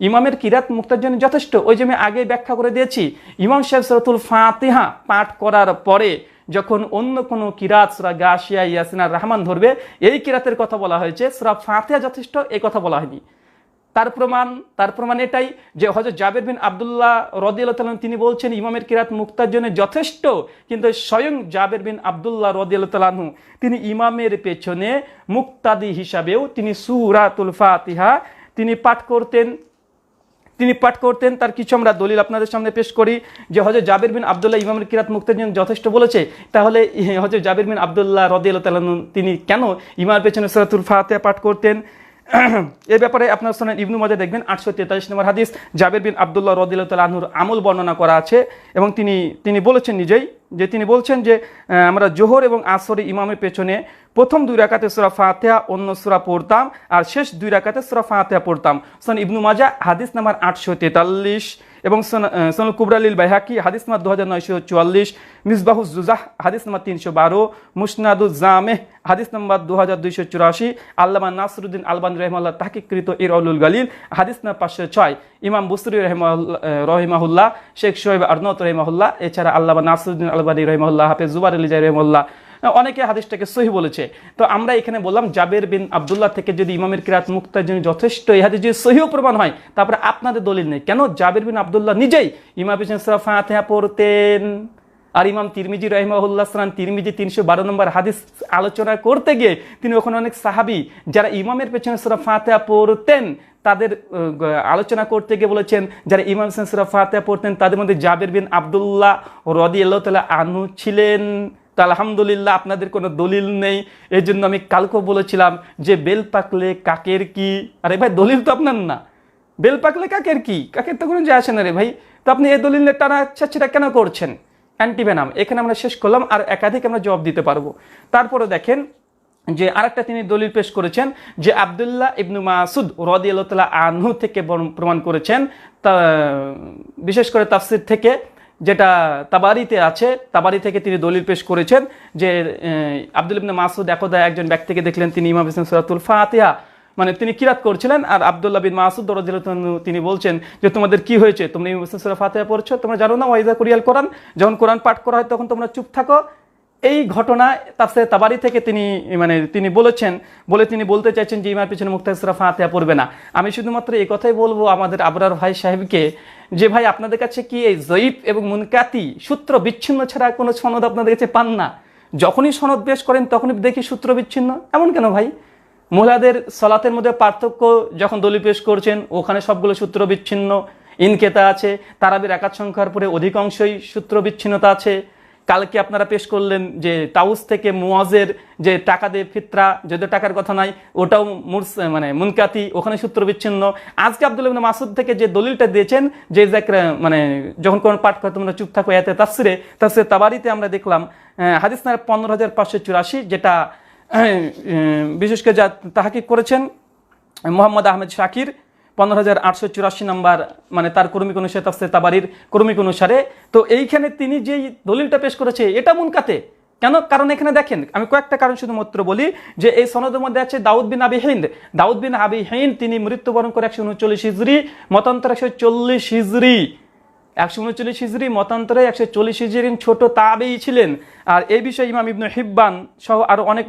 ইমামের কিরাত মুক্তার জন্য যথেষ্ট। ওই যে আমি আগে ব্যাখ্যা করে দিয়েছি, ইমাম সাহেব সূরাতুল ফাতিহা পাঠ করার পরে যখন অন্য কোনো কিরাত সূরা গাশিয়া, ইয়াসিন আর রহমান ধরবে, এই কিরাতের কথা বলা হয়েছে, সূরা ফাতিহা যথেষ্ট এই কথা বলা হয়নি। তার প্রমাণ এটাই যে হযরত জাবের বিন আব্দুল্লাহ রাদিয়াল্লাহু তাআলা তিনি বলছেন ইমামের কিরাত মুক্তার জন্য যথেষ্ট, কিন্তু স্বয়ং জাবের বিন আব্দুল্লাহ রাদিয়াল্লাহু তাআলা তিনি ইমামের পেছনে মুক্তাদি হিসাবেও তিনি সূরাতুল ফাতিহা তিনি পাঠ করতেন। তার কিছু আমরা দলিল আপনাদের সামনে পেশ করি যে হযরত জাবের বিন আব্দুল্লাহ ইমামের কিরাত মুক্তার জন্য যথেষ্ট বলেছে, তাহলে হযরত জাবের বিন আব্দুল্লাহ রাদিয়াল্লাহু তাআলা তিনি কেন ইমামের পেছনে সূরাতুল ফাতিহা পাঠ করতেন? এ ব্যাপারে আপনার শোনেন ইবনু মাজাহ দেখবেন 843 নম্বর হাদিস, জাবের বিন আব্দুল্লাহ রাদিয়াল্লাহু তাআলা আনহুর আমল বর্ণনা করা আছে, এবং তিনি বলেছেন নিজেই যে তিনি বলছেন যে আমরা জোহর এবং আসরে ইমামের পেছনে প্রথম 2 রাকাতে সূরা ফাতিহা অন্য সূরা পড়তাম, আর শেষ 2 রাকাতে সূরা ফাতিহা পড়তাম। সুনান ইবনু মাজাহ হাদিস নাম্বার 843 এবং সুনান কুবরা লিল বাইহাকি হাদিস নাম্বার 2944, মিসবাহুজ জুজাহ হাদিস নাম্বার 312, মুসনাদুজ জামেহ হাদিস নাম্বার 2284, আল্লামা নাসরুদ্দিন আলবানী রাহিমাহুল্লাহ তাহকিককৃত ইরওয়ালুল গালিল হাদিস নাম্বার 506, ইমাম বুসরি রাহিমাহুল্লাহ, শেখ শোয়েব আরনাউত রাহিমাহুল্লাহ, এছাড়া আল্লামা নাসরুদ্দিন আলবানী রাহিমাহুল্লাহ, হাফেজ জুবাইর আলী জাহি রাহিমাহুল্লাহ, অনেকে হাদিসটাকে সহিহ বলেছে। তো আমরা এখানে বললাম জাবের বিন আব্দুল্লাহ থেকে যদি ইমামের কিরাত মুক্তার জন্য যথেষ্ট এই হাদিস যদি সহিহ প্রমাণ হয়, তারপরে আপনাদের দলিল নেই কেন? জাবের বিন আব্দুল্লাহ নিজেই ইমাম পিছনে সূরা ফাতিহা পড়তেন। আর ইমাম তিরমিজি রাহিমাহুল্লাহ সালাম তিরমিজি 312 নম্বর হাদিস আলোচনা করতে গিয়ে তিনি ওখানে অনেক সাহাবী যারা ইমামের পেছনে সূরা ফাতিহা পড়তেন তাদের আলোচনা করতে গিয়ে বলেছেন যারা ইমাম সূরা ফাতিহা পড়তেন তাদের মধ্যে জাবের বিন আব্দুল্লাহ রাদিয়াল্লাহু তাআলা আনহু ছিলেন। তো আলহামদুলিল্লাহ আপনাদের কোনো দলিল নেই। এই জন্য আমি কালকেও বলেছিলাম যে বেল পাকলে কাকের কি। আরে ভাই দলিল তো আপনার না, বেল পাকলে কাকের কি, কাকের তো কোনো যায় আসে না রে ভাই। তো আপনি এই দলিল টানা সেটা কেন করছেন? অ্যান্টিভেনাম। এখানে আমরা শেষ করলাম, আর একাধিক আমরা জবাব দিতে পারবো। তারপরে দেখেন যে আরেকটা তিনি দলিল পেশ করেছেন যে আব্দুল্লাহ ইবনু মাসুদ রাদিয়াল্লাহু তাআলা আনহু থেকে প্রমাণ করেছেন, তা বিশেষ করে তাফসির থেকে যেটা তাবারিতে আছে, তাবারি থেকে তিনি দলিল পেশ করেছেন যে আব্দুল্লাহ ইবনু মাসুদ একদা একজন ব্যক্তিকে দেখলেন তিনি ইমাম হোসেন সূরাতুল ফাতিহা মানে তিনি কিরাত করছিলেন, আর আব্দুল্লাহ বিন মাসুদ রাদিয়াল্লাহু আনহু তিনি বলছেন যে তোমাদের কি হয়েছে, তোমরা ইমাম হোসেন সূরা ফাতিহা পড়ছো, তোমরা জানো না ওয়াইজা কুরিয়াল কোরআন, যখন কোরআন পাঠ করা হয় তখন তোমরা চুপ থাকো। এই ঘটনা তাফসীর তাবারি থেকে তিনি বলেছেন, তিনি বলতে চাইছেন যে ইমামের পিছনে মুক্তাহিদ সূরা ফাতিহা পড়বে না। আমি শুধুমাত্র এই কথাই বলবো আমাদের আবরার ভাই সাহেবকে যে ভাই আপনাদের কাছে কি এই যঈফ এবং মুনকাতি সূত্র বিচ্ছিন্ন ছাড়া কোনো সনদ আপনাদের কাছে পান না? যখনই সনদ পেশ করেন তখনই দেখি সূত্র বিচ্ছিন্ন। এমন কেন ভাই? মহিলাদের সালাতের মধ্যে পার্থক্য যখন দলিল পেশ করছেন ওখানে সবগুলো সূত্র বিচ্ছিন্ন, ইনকেতা আছে, তারাবির রাকাত সংখ্যার পরে অধিকাংশই সূত্র বিচ্ছিন্নতা আছে। কালকে আপনারা পেশ করলেন যে তাউস থেকে মুয়াজের যে টাকা দিয়ে ফিতরা, যদিও টাকার কথা নাই, ওটাও মুনকাতি, ওখানে সূত্র বিচ্ছিন্ন। আজকে আব্দুল্লাহ ইবনে মাসুদ থেকে যে দলিলটা দিয়েছেন যে যখন কোন পাঠ করে তোমরা চুপ থাকো, এতে তাফসিরে তাবারিতে আমরা দেখলাম হাদিস নাম্বার 15584, যেটা বিশেষ করে যা তাহকিক করেছেন মোহাম্মদ আহমেদ শাকির, 15884 নম্বর তার ক্রমিক অনুসারে তাফসীর তাবারির ক্রমিক অনুসারে। তো এইখানে তিনি যেই দলিলটা পেশ করেছে এটা মুনকাতে কেন? কারণ এখানে দেখেন আমি কয়েকটা কারণ শুধুমাত্র বলি যে এই সনদের মধ্যে আছে দাউদ বিন আবি হিন্দ। দাউদ বিন আবি হিন্দ তিনি মৃত্যুবরণ করে 139 হিজরি, মতান্তরে 140 হিজরি। 139 হিজরি মতান্তরে 140 হিজরির ছোট তাবেঈ ছিলেন। আর এই বিষয়ে ইমাম ইবনে হিব্বান সহ আরো অনেক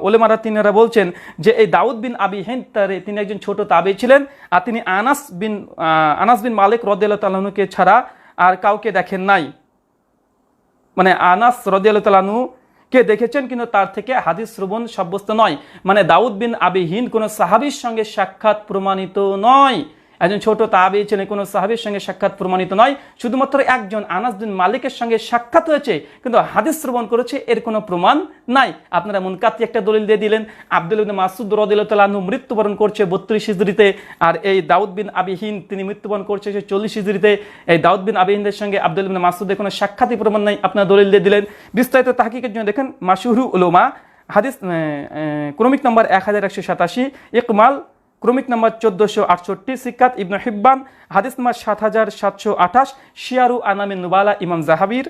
ওলেমারা তিনারা বলছেন যে এই দাউদ বিন আবি হিন্দ তিনি একজন ছোট তাবেঈ ছিলেন, আর তিনি আনাস বিন মালিক রাদিয়াল্লাহু তাআলা আনহুকে ছাড়া আর কাউকে দেখেন নাই। আনাস রাদিয়াল্লাহু তাআলা আনহু কে দেখেছেন কিন্তু তার থেকে হাদিস শ্রবণ সাব্যস্ত নয়। দাউদ বিন আবি হিন্দ কোন সাহাবীর সঙ্গে সাক্ষাৎ প্রমাণিত নয়, একজন ছোট তাবেঈ ছিলেন, কোনো সাহাবীর সঙ্গে সাক্ষাৎ প্রমাণিত নয়। শুধুমাত্র একজন আনাস বিন মালিকের সঙ্গে সাক্ষাৎ হয়েছে কিন্তু হাদিস শ্রবণ করেছে এর কোনো প্রমাণ নাই। আপনারা মুনকাতি একটা দলিল দিয়ে দিলেন। আব্দুল্লাহ ইবনে মাসউদ রাদিয়াল্লাহু তাআলা আনহু মৃত্যুবরণ করছে 32 হিজরিতে, আর এই দাউদ বিন আবি হিন্দ তিনি মৃত্যুবরণ করছে 40 হিজরিতে। এই দাউদ বিন আবি হিন্দের সঙ্গে আব্দুল্লাহ ইবনে মাসউদের কোনো সাক্ষাৎই প্রমাণ নাই, আপনারা দলিল দিয়ে দিলেন। বিস্তারিত তাহকিকের জন্য দেখেন মাশহুরুল উলামা হাদিস ক্রমিক নম্বর 1187, ইকমাল ক্রমিক নম্বর 1468, সিকাত ইবনে হিব্বান হাদিস নম্বর 7728, শিয়ারু আনামিন নুবালা ইমাম জাহাবির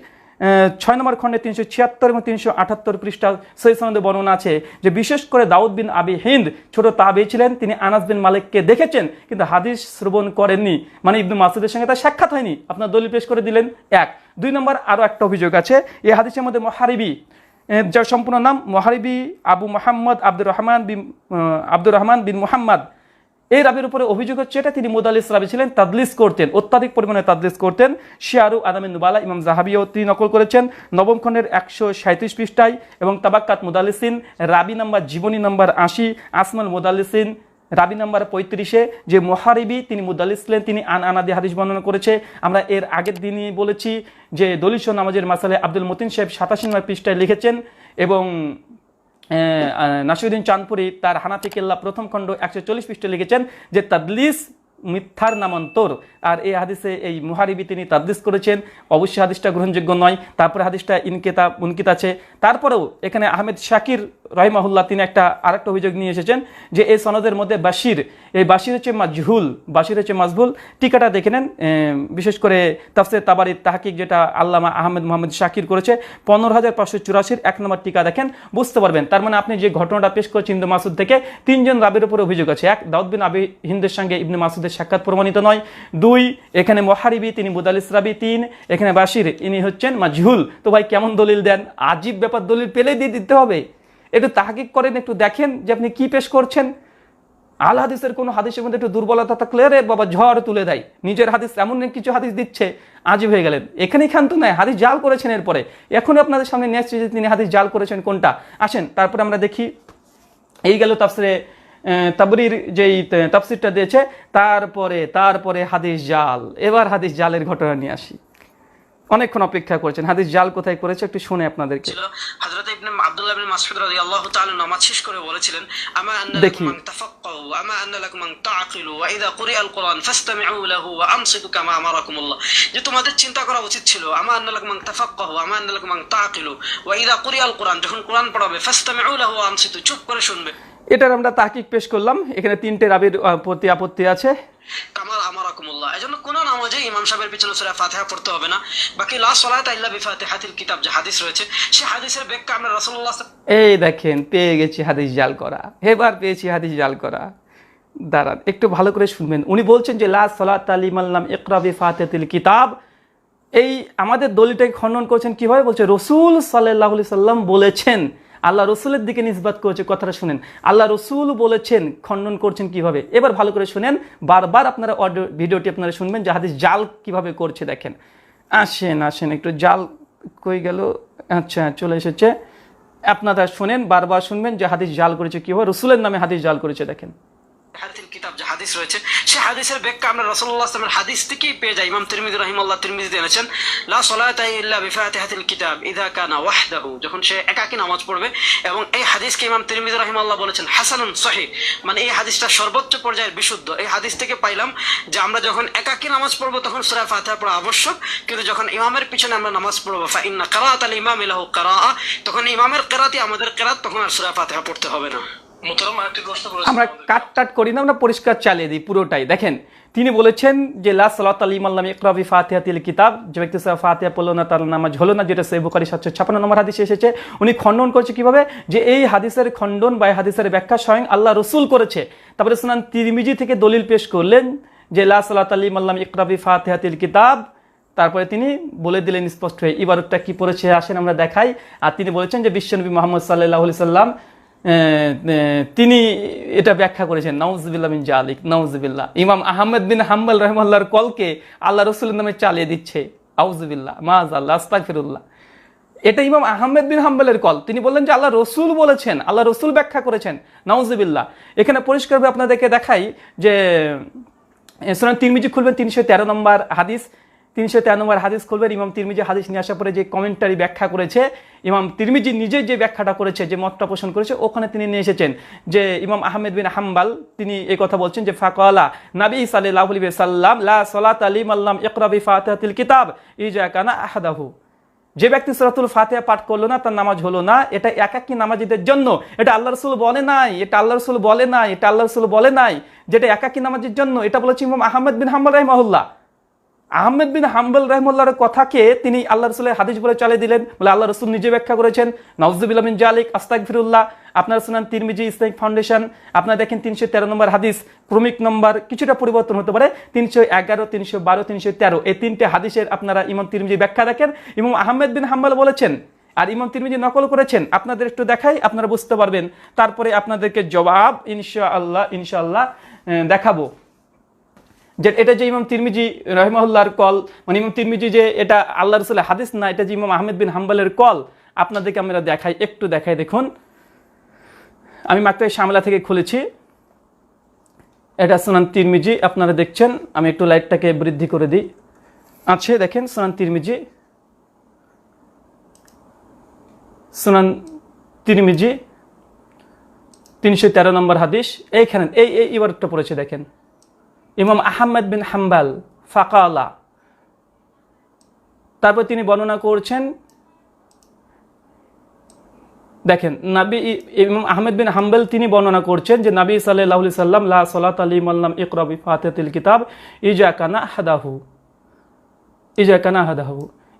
6 নম্বর খণ্ডে 376 এবং 378 পৃষ্ঠা সহিহ সনদে বর্ণনা আছে যে বিশেষ করে দাউদ বিন আবি হিন্দ ছোট তাবেঈ ছিলেন, তিনি আনাস বিন মালিককে দেখেছেন কিন্তু হাদিস শ্রবণ করেননি, ইবনে মাসউদের সঙ্গে তার সাক্ষাৎ হয়নি। আপনার দলিল পেশ করে দিলেন। 2 নম্বর আরো একটা অভিযোগ আছে এই হাদিসের মধ্যে মুহারিবি, যার সম্পূর্ণ নাম মুহারিবি আবু মুহাম্মদ আব্দুর রহমান বিন মুহাম্মদ, এই রাবির উপরে অভিযোগ হচ্ছে এটা তিনি মুদাল্লিস রাবি ছিলেন, তাদলিস করতেন, অত্যাধিক পরিমাণে তাদলিস করতেন। শিয়ারু আনামিন নুবালা ইমাম জাহাবিও তিনি নকল করেছেন 9ম খণ্ডের 137 পৃষ্ঠায়, এবং তাবাক্কাত মুদাল্লিসিন রাবি নাম্বার জীবনী নাম্বার 80, আসমাল মুদাল্লিসিন রাবি নাম্বার 35-এ যে মুহারিবি তিনি মুদাল্লিস ছিলেন, তিনি আনাদি হাদিস বর্ণনা করেছে। আমরা এর আগের দিনই বলেছি যে দলিল সহ নামাজের মাসালে আব্দুল মতিন সাহেব 87 নম্বর পৃষ্ঠায় লিখেছেন, এবং নাসিরুদ্দিন চাঁদপুরি তার হানাফি কেল্লা 1ম খণ্ড 140 পৃষ্ঠায় লিখেছেন যে তাদলিস মিথ্যার নামান্তর। আর এই হাদিসে এই মুহারিবি তিনি তাদলিস করেছেন, অবশ্যই হাদিসটা গ্রহণযোগ্য নয়। তারপরে হাদিসটা ইনকিত আছে। তারপরেও এখানে আহমেদ শাকির রাহিমাহুল্লাহ তিনি আরেকটা অভিযোগ নিয়ে এসেছেন যে এই সনদের মধ্যে বাশির হচ্ছে মাজহুল, বাশির হচ্ছে মাজহুল। টিকাটা দেখে নেন, বিশেষ করে তাফসির তাবারির তাহকিক যেটা আল্লামা আহমেদ মোহাম্মদ শাকির করেছে, 15,584 1 নম্বর টিকা দেখেন, বুঝতে পারবেন। তার মানে আপনি যে ঘটনাটা পেশ করেছেন ইবনে মাসুদ থেকে, 3 জন রাবির উপর অভিযোগ আছে। 1, দাউদ বিন আবি হিন্দের সঙ্গে ইবনে মাসুদের সাক্ষাৎ প্রমাণিত নয়। 2, এখানে মুহারিবি তিনি মুদাল্লিস রাবি। 3, এখানে বাশির ইনি হচ্ছেন মাজহুল। তো ভাই কেমন দলিল দেন? আজীব ব্যাপার, দলিল পেলে দিয়ে দিতে হবে। একটু তাহকিক করেন, একটু দেখেন যে আপনি কি পেশ করছেন। আল হাদিসের কোনো হাদিসের মধ্যে একটু দুর্বলতা থাকলে রে বাবা ঝড় তুলে দেয়। নিজের হাদিস এমন কিছু হাদিস দিচ্ছে, আজীব হয়ে গেলেন। এখানেই ক্ষান্ত নয়, হাদিস জাল করেছেন। এরপরে এখন আপনাদের সামনে নিয়ে আসছে যে তিনি হাদিস জাল করেছেন কোনটা। আসেন তারপরে আমরা দেখি। এই গেল তাফসিরে তাবরির যেই তাফসিরটা দিয়েছে, তারপরে হাদিস জাল। এবার হাদিস জালের ঘটনা নিয়ে আসি। অনেকক্ষণ অপেক্ষা করেছেন, হাদিস জাল কোথায় করেছে একটু শুনে আপনাদেরকে। হযরত ইবনে আব্দুল্লাহ ইবনে মাসউদ রাদিয়াল্লাহু তাআলা নামাজ শেষ করে বলেছিলেন, আমা আন্না লাকুম মান তাফাক্কাহু আমা আন্না লাকুম মান তাআকিলু ওয়া ইযা কুরিআল কুরআন ফাসতামিউ লাহু ওয়া আমসিতু কামা আমারাকুমুল্লাহ। যে তোমাদের চিন্তা করা উচিত ছিল, আমা আন্না লাকুম মান তাফাক্কাহু আমা আন্না লাকুম মান তাআকিলু ওয়া ইযা কুরিআল কুরআন, যখন কোরআন পড়াবে ফাসতামিউ লাহু ওয়া আমসিতু, চুপ করে শুনবে। এটার আমরা তাহকিক পেশ করলাম। এখানে 3টে রাবির প্রতি আপত্তি আছে। কামা আমারাকুমুল্লাহ, এজন্য কোন নামাজে ইমাম সাহেবের পিছনে সূরা ফাতিহা পড়তে হবে না। বাকি লা সালাতা ইল্লা বিফাতিহাতিল কিতাব যে হাদিস রয়েছে, সেই হাদিসের ব্যাখ্যা আমরা রাসূলুল্লাহ। এই দেখেন, পেয়ে গেছি হাদিস জাল করা। এবার পেয়েছি হাদিস জাল করা। দাঁড়ান একটু ভালো করে শুনবেন। উনি বলছেন যে লা সালাতা লিমান লাম ইকরা বিফাতিহাতিল কিতাব। এই আমাদের দলিলটাকে খণ্ডন করছেন কিভাবে? বলছে রাসূল সাল্লাল্লাহু আলাইহি সাল্লাম বলেছেন, আল্লাহ রসুলের দিকে নিসবাত করেছে। কথাটা শুনেন, আল্লাহ রসুল বলেছেন, খণ্ডন করছেন কিভাবে। এবার ভালো করে শুনেন, বারবার আপনারা অডিও ভিডিওটি আপনারা শুনবেন যে হাদিস জাল কিভাবে করছে। দেখেন, আসেন একটু জাল কই গেল। আচ্ছা চলে এসেছে। আপনারা শুনেন, বারবার শুনবেন যে হাদিস জাল করেছে কিভাবে, রসুলের নামে হাদিস জাল করেছে। দেখেন হাদিসের কিতাব যে হাদিস রয়েছে, সেই হাদিসের ব্যাখ্যা আমরা রাসূলুল্লাহ সাল্লাল্লাহু আলাইহি ওয়াসাল্লামের হাদিস থেকেই পেয়ে যাই। ইমাম তিরমিজি রাহিমাহুল্লাহ তিরমিজিতে এনেছেন, লা সালাতা ইল্লা বিফাতিহাতিল কিতাব ইযা কানা ওয়াহদাহু, যখন সে একাকী নামাজ পড়বে। এবং এই হাদিসকে ইমাম তিরমিজি রাহিমাহুল্লাহ বলেছেন হাসানুন সহিহ, মানে এই হাদিসটা সর্বোচ্চ পর্যায়ের বিশুদ্ধ। এই হাদিস থেকে পাইলাম যে আমরা যখন একাকী নামাজ পড়বো তখন সূরা ফাতিহা পড়া আবশ্যক, কিন্তু যখন ইমামের পিছনে আমরা নামাজ পড়বো ফা ইন্না কিরাআতাল ইমামি লাহু কিরাআ, তখন ইমামের কিরাআতই আমাদের কিরাআত, তখন আর সূরা ফাতিহা পড়তে হবে না। আমরা কাট করি না, আমরা পরিষ্কার চালিয়ে দিই পুরোটাই। দেখেন তিনি বলেছেন যে লা সালাতা লিমান লাম ইকরা বিফাতিহাতিল কিতাব, যে ব্যক্তি সূরা ফাতিহা পড়লো না তার নামাজ হলো না, যেটা সহিহ বুখারী 756 নম্বর হাদিসে এসেছে। উনি খণ্ডন করছে কিভাবে, যে এই হাদিসের খণ্ডন বা হাদিসের ব্যাখ্যা স্বয়ং আল্লাহ রসুল করেছে। তারপরে সুনান তিরমিজি থেকে দলিল পেশ করলেন যে লা সালাতা লিমান লাম ইকরা বিফাতিহাতিল কিতাব। তারপরে তিনি বলে দিলেন স্পষ্ট হয়ে ইবারতটা কি পড়েছে, আসেন আমরা দেখাই। আর তিনি বলেছেন যে বিশ্বনবী মুহাম্মদ সাল্লাল্লাহু আলাইহি সাল্লাম তিনি এটা ব্যাখ্যা করেছেন, নাউজুবিল্লাহ মিন জালিক, নাউজুবিল্লাহ। ইমাম আহমেদ বিন হাম্বল রাহিমাহুল্লাহর কলকে আল্লাহ রসুলের নামে চালিয়ে দিচ্ছে, আউজুবিল্লাহ, মাআযাল্লাহ, আস্তাগফিরুল্লাহ। এটা ইমাম আহমেদ বিন হাম্বলের কল। তিনি বললেন যে আল্লাহ রসুল বলেছেন, আল্লাহ রসুল ব্যাখ্যা করেছেন, নাউজুবিল্লাহ। এখানে পরিষ্কারভাবে আপনাদেরকে দেখাই যে সুনান তিরমিজি খুলবেন, 313 নম্বর হাদিস, 313 নম্বর হাদিস খুলবেন। ইমাম তিরমিজি হাদিস নিয়ে আসার পরে যে কমেন্টারি ব্যাখ্যা করেছে, ইমাম তিরমিজি নিজে যে ব্যাখ্যাটা করেছে, যে মতটা পোষণ করেছে, ওখানে তিনি নিয়ে এসেছেন যে ইমাম আহমেদ বিন হাম্বল তিনি এই কথা বলছেন যে ফাকালা নবী সাল্লাল্লাহু আলাইহি ওয়াসাল্লাম লা সালাতা লিমান লাম ইকরা বিফাতিহাতিল কিতাব ইজা কানা আহাদাহু, যে ব্যক্তি সূরাতুল ফাতিহা পাঠ করলো না তার নামাজ হলো না, এটা একাকী নামাজীদের জন্য। এটা আল্লাহ রসুল বলে নাই, এটা আল্লাহ রসুল বলে নাই, এটা আল্লাহ রসুল বলে নাই, যেটা একাকী নামাজের জন্য। এটা বলেছে ইমাম আহমেদ বিন হাম্বল রাহিমাহুল্লাহ। আহমেদ বিন হাম্বল রাহিমাহুল্লাহর কথাকে তিনি আল্লাহ রসুলের হাদিস বলে চালিয়ে দিলেন, বলে আল্লাহ রসুল নিজে ব্যাখ্যা করেছেন, নাউজুবিল্লাহ মিন জালিক, আস্তাগফিরুল্লাহ। আপনারা শুনান তিরমিজি ইসলামিক ফাউন্ডেশন, আপনারা দেখেন 313 নম্বর হাদিস, ক্রমিক নম্বর কিছুটা পরিবর্তন হতে পারে, 311, 312, 313, এই 3টে হাদিসের আপনারা ইমাম তিরমিজি ব্যাখ্যা দেখেন। ইমাম আহমেদ বিন হাম্বল বলেছেন আর ইমাম তিরমিজি নকল করেছেন। আপনাদের একটু দেখাই, আপনারা বুঝতে পারবেন। তারপরে আপনাদেরকে জবাব ইনশাআল্লাহ দেখাবো যে এটা যে ইমাম তিরমিজি রাহিমাহুল্লাহর কল, মানে ইমাম তিরমিজি যে এটা আল্লাহ রসুলের হাদিস না, এটা যে ইমাম আহমেদ বিন হাম্বলের কল, আপনাদেরকে আমরা দেখাই, একটু দেখাই। দেখুন আমি মাত্র শামলা থেকে খুলেছি, এটা সুনান তিরমিজি, আপনারা দেখছেন। আমি একটু লাইটটাকে বৃদ্ধি করে দিই। আছে দেখেন সুনান তিরমিজি, সুনান তিরমিজি 313 নম্বর হাদিস। এইখানে এই ইবারতটা পড়েছে, দেখেন ইমাম আহমেদ বিন হাম্বল ফাকালা। তারপর তিনি বর্ণনা করছেন দেখেন নবী ইমাম আহমেদ বিন হাম্বল তিনি বর্ণনা করছেন যে নবী সাল্লাল্লাহু আলাইহি সাল্লাম লা সালাতা লিমান লাম ইকরা বিফাতিহাতিল কিতাব ইজা কানা হাদাহু।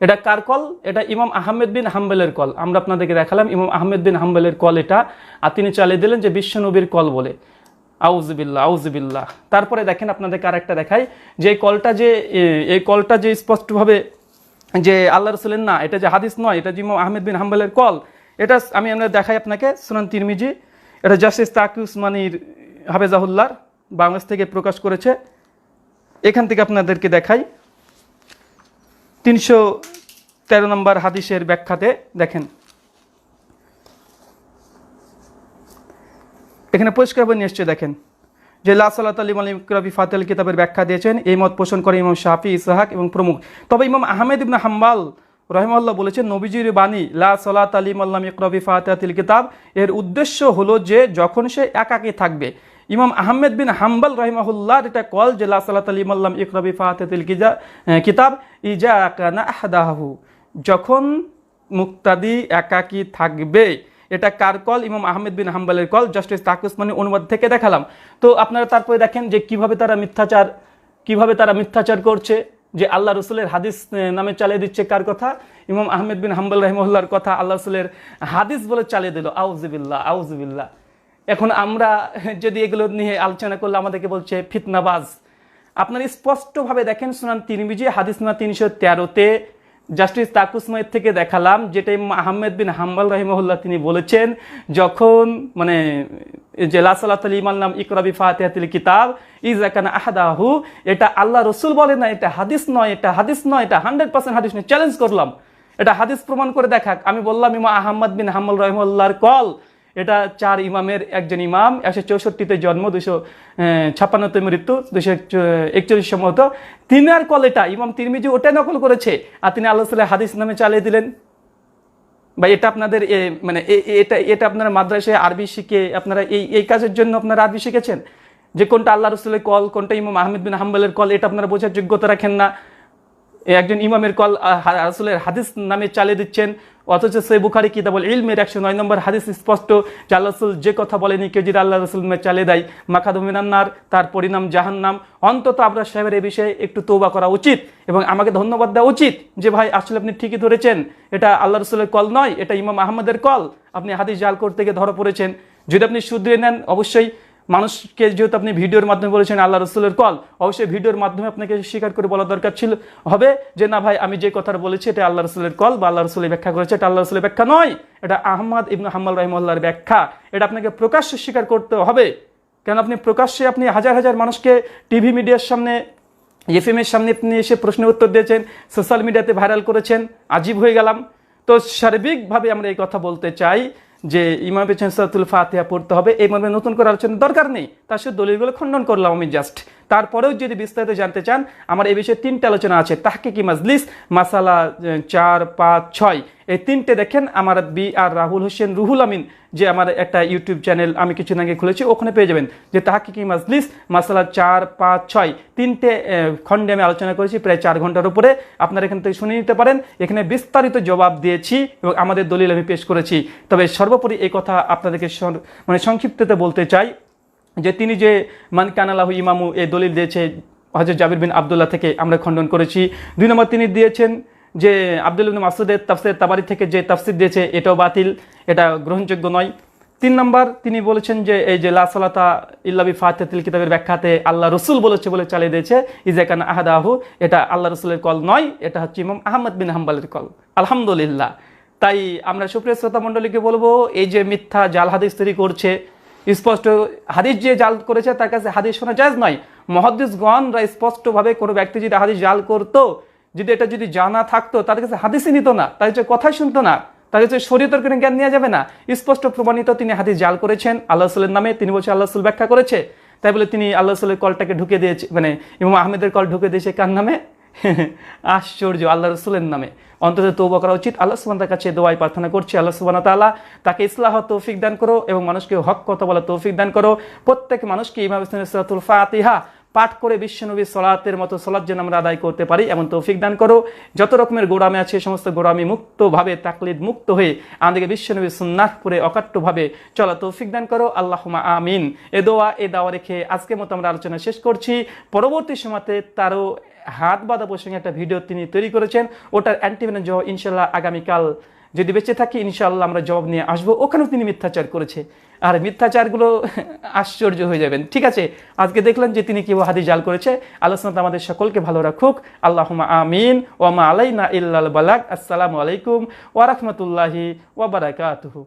এটা কার কল? এটা ইমাম আহমেদ বিন হাম্বলের কল। আমরা আপনাদেরকে দেখালাম ইমাম আহমেদ বিন হাম্বলের কল এটা, আর তিনি চালিয়ে দিলেন যে বিশ্ব নবীর কল বলে। আউযুবিল্লাহ আউযুবিল্লাহ। তারপরে দেখেন আপনাদেরকে আরেকটা দেখাই যে এই কলটা যে স্পষ্টভাবে যে আল্লাহ রাসূলের না, এটা যে হাদিস নয়, এটা যে ইমাম আহমেদ বিন হাম্বলের কল, এটা আমরা দেখাই আপনাকে সুনান তিরমিজি, এটা জাস্টিস তাকি উসমানীর হাফেজাহুল্লাহর বাংলাদেশ থেকে প্রকাশ করেছে। এখান থেকে আপনাদেরকে দেখাই 313 নম্বর হাদিসের ব্যাখ্যাতে দেখেন, এখানে পরিষ্কারভাবে নিশ্চয় দেখেন যে লা সালাতা লিমান লাম ইকরা বিফাতিহাতিল কিতাবের ব্যাখ্যা দিয়েছেন। এই মত পোষণ করে ইমাম শাফি, ইসহাক এবং প্রমুখ। তবে ইমাম আহমেদ ইবনে হাম্বল রাহিমাহুল্লাহ বলেছেন নবীজির বাণী লা সালাতা লিমান লাম ইকরা বিফাতিহাতিল কিতাব এর উদ্দেশ্য হলো যে যখন সে একাকী থাকবে। ইমাম আহমেদ বিন হাম্বল রাহিমাহুল্লাহ এটা কল যে লা সালাতা লিমান লাম ইকরা বিফাতিহাতিল কিতাব ইজা কানা আহাদাহু, যখন মুক্তাদি একাকী থাকবে। এটা কার কল? ইমাম আহমেদ বিন হাম্বলের কল। জাস্টিস তাকি উসমানী অনুবাদ থেকে দেখালাম। তো আপনারা তারপরে দেখেন যে কিভাবে তারা মিথ্যাচার করছে, যে আল্লাহ রসুলের হাদিস নামে চালিয়ে দিচ্ছে কার কথা? ইমাম আহমেদ বিন হাম্বল রাহিমাহুল্লাহর কথা আল্লাহ রসুলের হাদিস বলে চালিয়ে দিল। আউযুবিল্লাহ আউযুবিল্লাহ। এখন আমরা যদি এগুলো নিয়ে আলোচনা করলে আমাদেরকে বলছে ফিতনাবাজ। আপনারা স্পষ্টভাবে দেখেন সুনান তিরমিজি হাদিস না 313-তে জাস্টিস তাকি উসমানী থেকে দেখালাম, যেটা ইমাম আহমেদ বিন হাম্বল রাহিমাহুল্লাহ তিনি বলেছেন যখন যে লা সালাতা লিমান লাম ইকরা বিফাতিহাতিল কিতাব ইজা কানা আহাদাহু, এটা আল্লাহ রসুল বলে না, এটা হাদিস নয়, এটা 100% হাদিস নয়। চ্যালেঞ্জ করলাম, এটা হাদিস প্রমাণ করে দেখাক। আমি বললাম ইমাম আহমদ বিন হাম্বল রাহিমাহুল্লাহর কল, এটা 4 ইমামের একজন ইমাম, 164-তে জন্ম, 256-তে মৃত্যু, 241 সম্ভবত। তিনার কল এটা, ইমাম তিরমিজি ওটা নকল করেছে, আর তিনি আল্লাহ রাসূলের হাদিস নামে চালিয়ে দিলেন। ভাই এটা আপনাদের এটা আপনারা মাদ্রাসায় আরবি শিখে আপনারা এই কাজের জন্য আপনারা আরবি শিখেছেন? যে কোনটা আল্লাহ রাসূলের কল, কোনটা ইমাম আহমেদ বিন হাম্বলের কল, এটা আপনারা বোঝার যোগ্যতা রাখেন না। একজন ইমামের কল রাসূলের হাদিস নামে চালিয়ে দিচ্ছেন, অথচ সহিহ বুখারী কিতাবুল ইলমের 109 নম্বর হাদিস স্পষ্ট যে আল্লাহ রাসূল যে কথা বলেনি কেউ যদি আল্লাহ রাসূল নামে চালিয়ে দেয় মাকাদু মিনান নার, তার পরিণাম জাহান্নাম। অন্তত আবরার সাহেবের এই বিষয়ে একটু তওবা করা উচিত এবং আমাকে ধন্যবাদ দেওয়া উচিত যে ভাই আসলে আপনি ঠিকই ধরেছেন, এটা আল্লাহ রাসূলের কল নয়, এটা ইমাম আহমদের কল। আপনি হাদিস জাল করতে গিয়ে ধরা পড়েছেন। যদি আপনি শুধরে নেন, অবশ্যই মানুষকে যেহেতু আপনি ভিডিওর মাধ্যমে বলেছেন আল্লাহ রসুলের কল, অবশ্যই ভিডিওর মাধ্যমে আপনাকে স্বীকার করে বলা দরকার ছিল হবে যে না ভাই আমি যে কথা বলেছি এটা আল্লাহ রসুলের কল বা আল্লাহ রসুলের ব্যাখ্যা করেছে, এটা আল্লাহ রসুলের ব্যাখ্যা নয়, এটা আহমদ ইবনে হাম্বল রাহিমাহুল্লাহর ব্যাখ্যা। এটা আপনাকে প্রকাশ্যে স্বীকার করতে হবে। কেন আপনি প্রকাশ্যে আপনি হাজার হাজার মানুষকে টিভি মিডিয়ার সামনে, এফএমের সামনে আপনি এসে প্রশ্নের উত্তর দিয়েছেন, সোশ্যাল মিডিয়াতে ভাইরাল করেছেন। আজীব হয়ে গেলাম। তো সার্বিকভাবে আমরা এই কথা বলতে চাই যে ইমাম পেছনে সূরাতুল ফাতিহা পড়তে হবে, এই মর্মে নতুন করে আলোচনার দরকার নেই। তার সাথে দলিলগুলো খণ্ডন করলাম আমি জাস্ট। তারপরেও যদি বিস্তারিত জানতে চান আমার এই বিষয়ে 3টে আলোচনা আছে, তাহকিকি মাজলিস, মাসালা 4, 5, 6, এই 3টে দেখেন আমার আর রাহুল হোসেন রুহুল আমিন যে আমার একটা ইউটিউব চ্যানেল আমি কিছুদিন আগে খুলেছি, ওখানে পেয়ে যাবেন যে তাহকিকি মাজলিস, মাসালা 4, 5, 6 3টে খণ্ডে আমি আলোচনা করেছি প্রায় 4 ঘন্টার উপরে। আপনারা এখান থেকে শুনে নিতে পারেন। এখানে বিস্তারিত জবাব দিয়েছি এবং আমাদের দলিল আমি পেশ করেছি। তবে সর্বোপরি এই কথা আপনাদেরকে সংক্ষিপ্ততে বলতে চাই যে তিনি যে মান কানা লাহু ইমামু এই দলিল দিয়েছে হযরত জাবির বিন আব্দুল্লাহ থেকে, আমরা খণ্ডন করেছি। 2 নম্বর তিনি দিয়েছেন যে আব্দুল্লাহ ইবনে মাসউদের তাফসীর তাবারি থেকে যে তাফসীর দিয়েছে এটাও বাতিল, এটা গ্রহণযোগ্য নয়। 3 নম্বর তিনি বলেছেন যে এই যে লা সালাতা ইল্লা বিফাতিহাতিল কিতাবের ব্যাখ্যাতে আল্লাহ রসুল বলেছে বলে চালিয়ে দিয়েছে ইজা কানা আহাদাহু, এটা আল্লাহ রসুলের কল নয়, এটা হচ্ছে ইমাম আহমদ বিন হাম্বলের কল। আলহামদুলিল্লাহ। তাই আমরা সুপ্রিয় শ্রোতা মণ্ডলীকে বলবো এই যে মিথ্যা জাল হাদিস তৈরি করছে, স্পষ্ট হাদিস যে জাল করেছে তার কাছে হাদিস শোনা জায়েজ নয়। মুহাদ্দিসগণরা স্পষ্টভাবে কোনো ব্যক্তি যদি হাদিস জাল করতো, যদি এটা যদি জানা থাকতো তার কাছে হাদিসই নিত না, তার কাছে কথাই শুনতো না, তার কাছে শরীয়তের কোনো জ্ঞান নেওয়া যাবে না। স্পষ্ট প্রমাণিত তিনি হাদিস জাল করেছেন আল্লাহ রাসূলের নামে, তিনি বলছেন আল্লাহ রাসূল ব্যাখ্যা করেছে, তাই বলে তিনি আল্লাহ রাসূলের কলটাকে ঢুকে দিয়েছে, মানে ইমাম আহমেদের কল ঢুকে দিয়েছে কার নামে? আশ্চর্য, আল্লাহ রাসূলের নামে। অন্তত তওবা করা উচিত। আল্লাহ সুবহানাহু ওয়া তাআলার কাছে দোয়াই প্রার্থনা করছি, আল্লাহ সুবহানাহু ওয়া তাআলা তাকে ইসলাহ তৌফিক দান করো এবং মানুষকে হক কথা বলা তৌফিক দান করো। প্রত্যেক মানুষকে ইমাম সূরাতুল ফাতিহা পাঠ করে বিশ্বনবী সালাতের মতো সালাত যেন আমরা আদায় করতে পারি এমন তৌফিক দান করো। যত রকমের গোড়ামি আছে সমস্ত গোড়ামি মুক্তভাবে তাকলিদ মুক্ত হয়ে আমাদেরকে বিশ্বনবী সুন্নাহ পড়ে অকাট্যভাবে চলা তৌফিক দান করো। আল্লাহুম্মা আমিন। এ দাওয়া রেখে আজকের মতো আমরা আলোচনা শেষ করছি। পরবর্তী সময়তে তারও হাত বাঁধা প্রসঙ্গে একটা ভিডিও তিনি তৈরি করেছেন, ওটার অ্যান্টিভেনাম জবাব ইনশাল্লাহ আগামীকাল যদি বেঁচে থাকি ইনশাআল্লাহ আমরা জবাব নিয়ে আসবো। ওখানেও তিনি মিথ্যাচার করেছে, আর মিথ্যাচারগুলো আশ্চর্য হয়ে যাবেন। ঠিক আছে, আজকে দেখলেন যে তিনি কিভাবে হাদিস জাল করেছে। আল্লাহ সুবহানাহু আমাদের সকলকে ভালো রাখুক। আল্লাহুম্মা আমিন। ওয়া মা আলাইনা ইল্লাল বালাগ। আসসালামু আলাইকুম ওয়া রাহমাতুল্লাহি ওয়া বারাকাতুহু।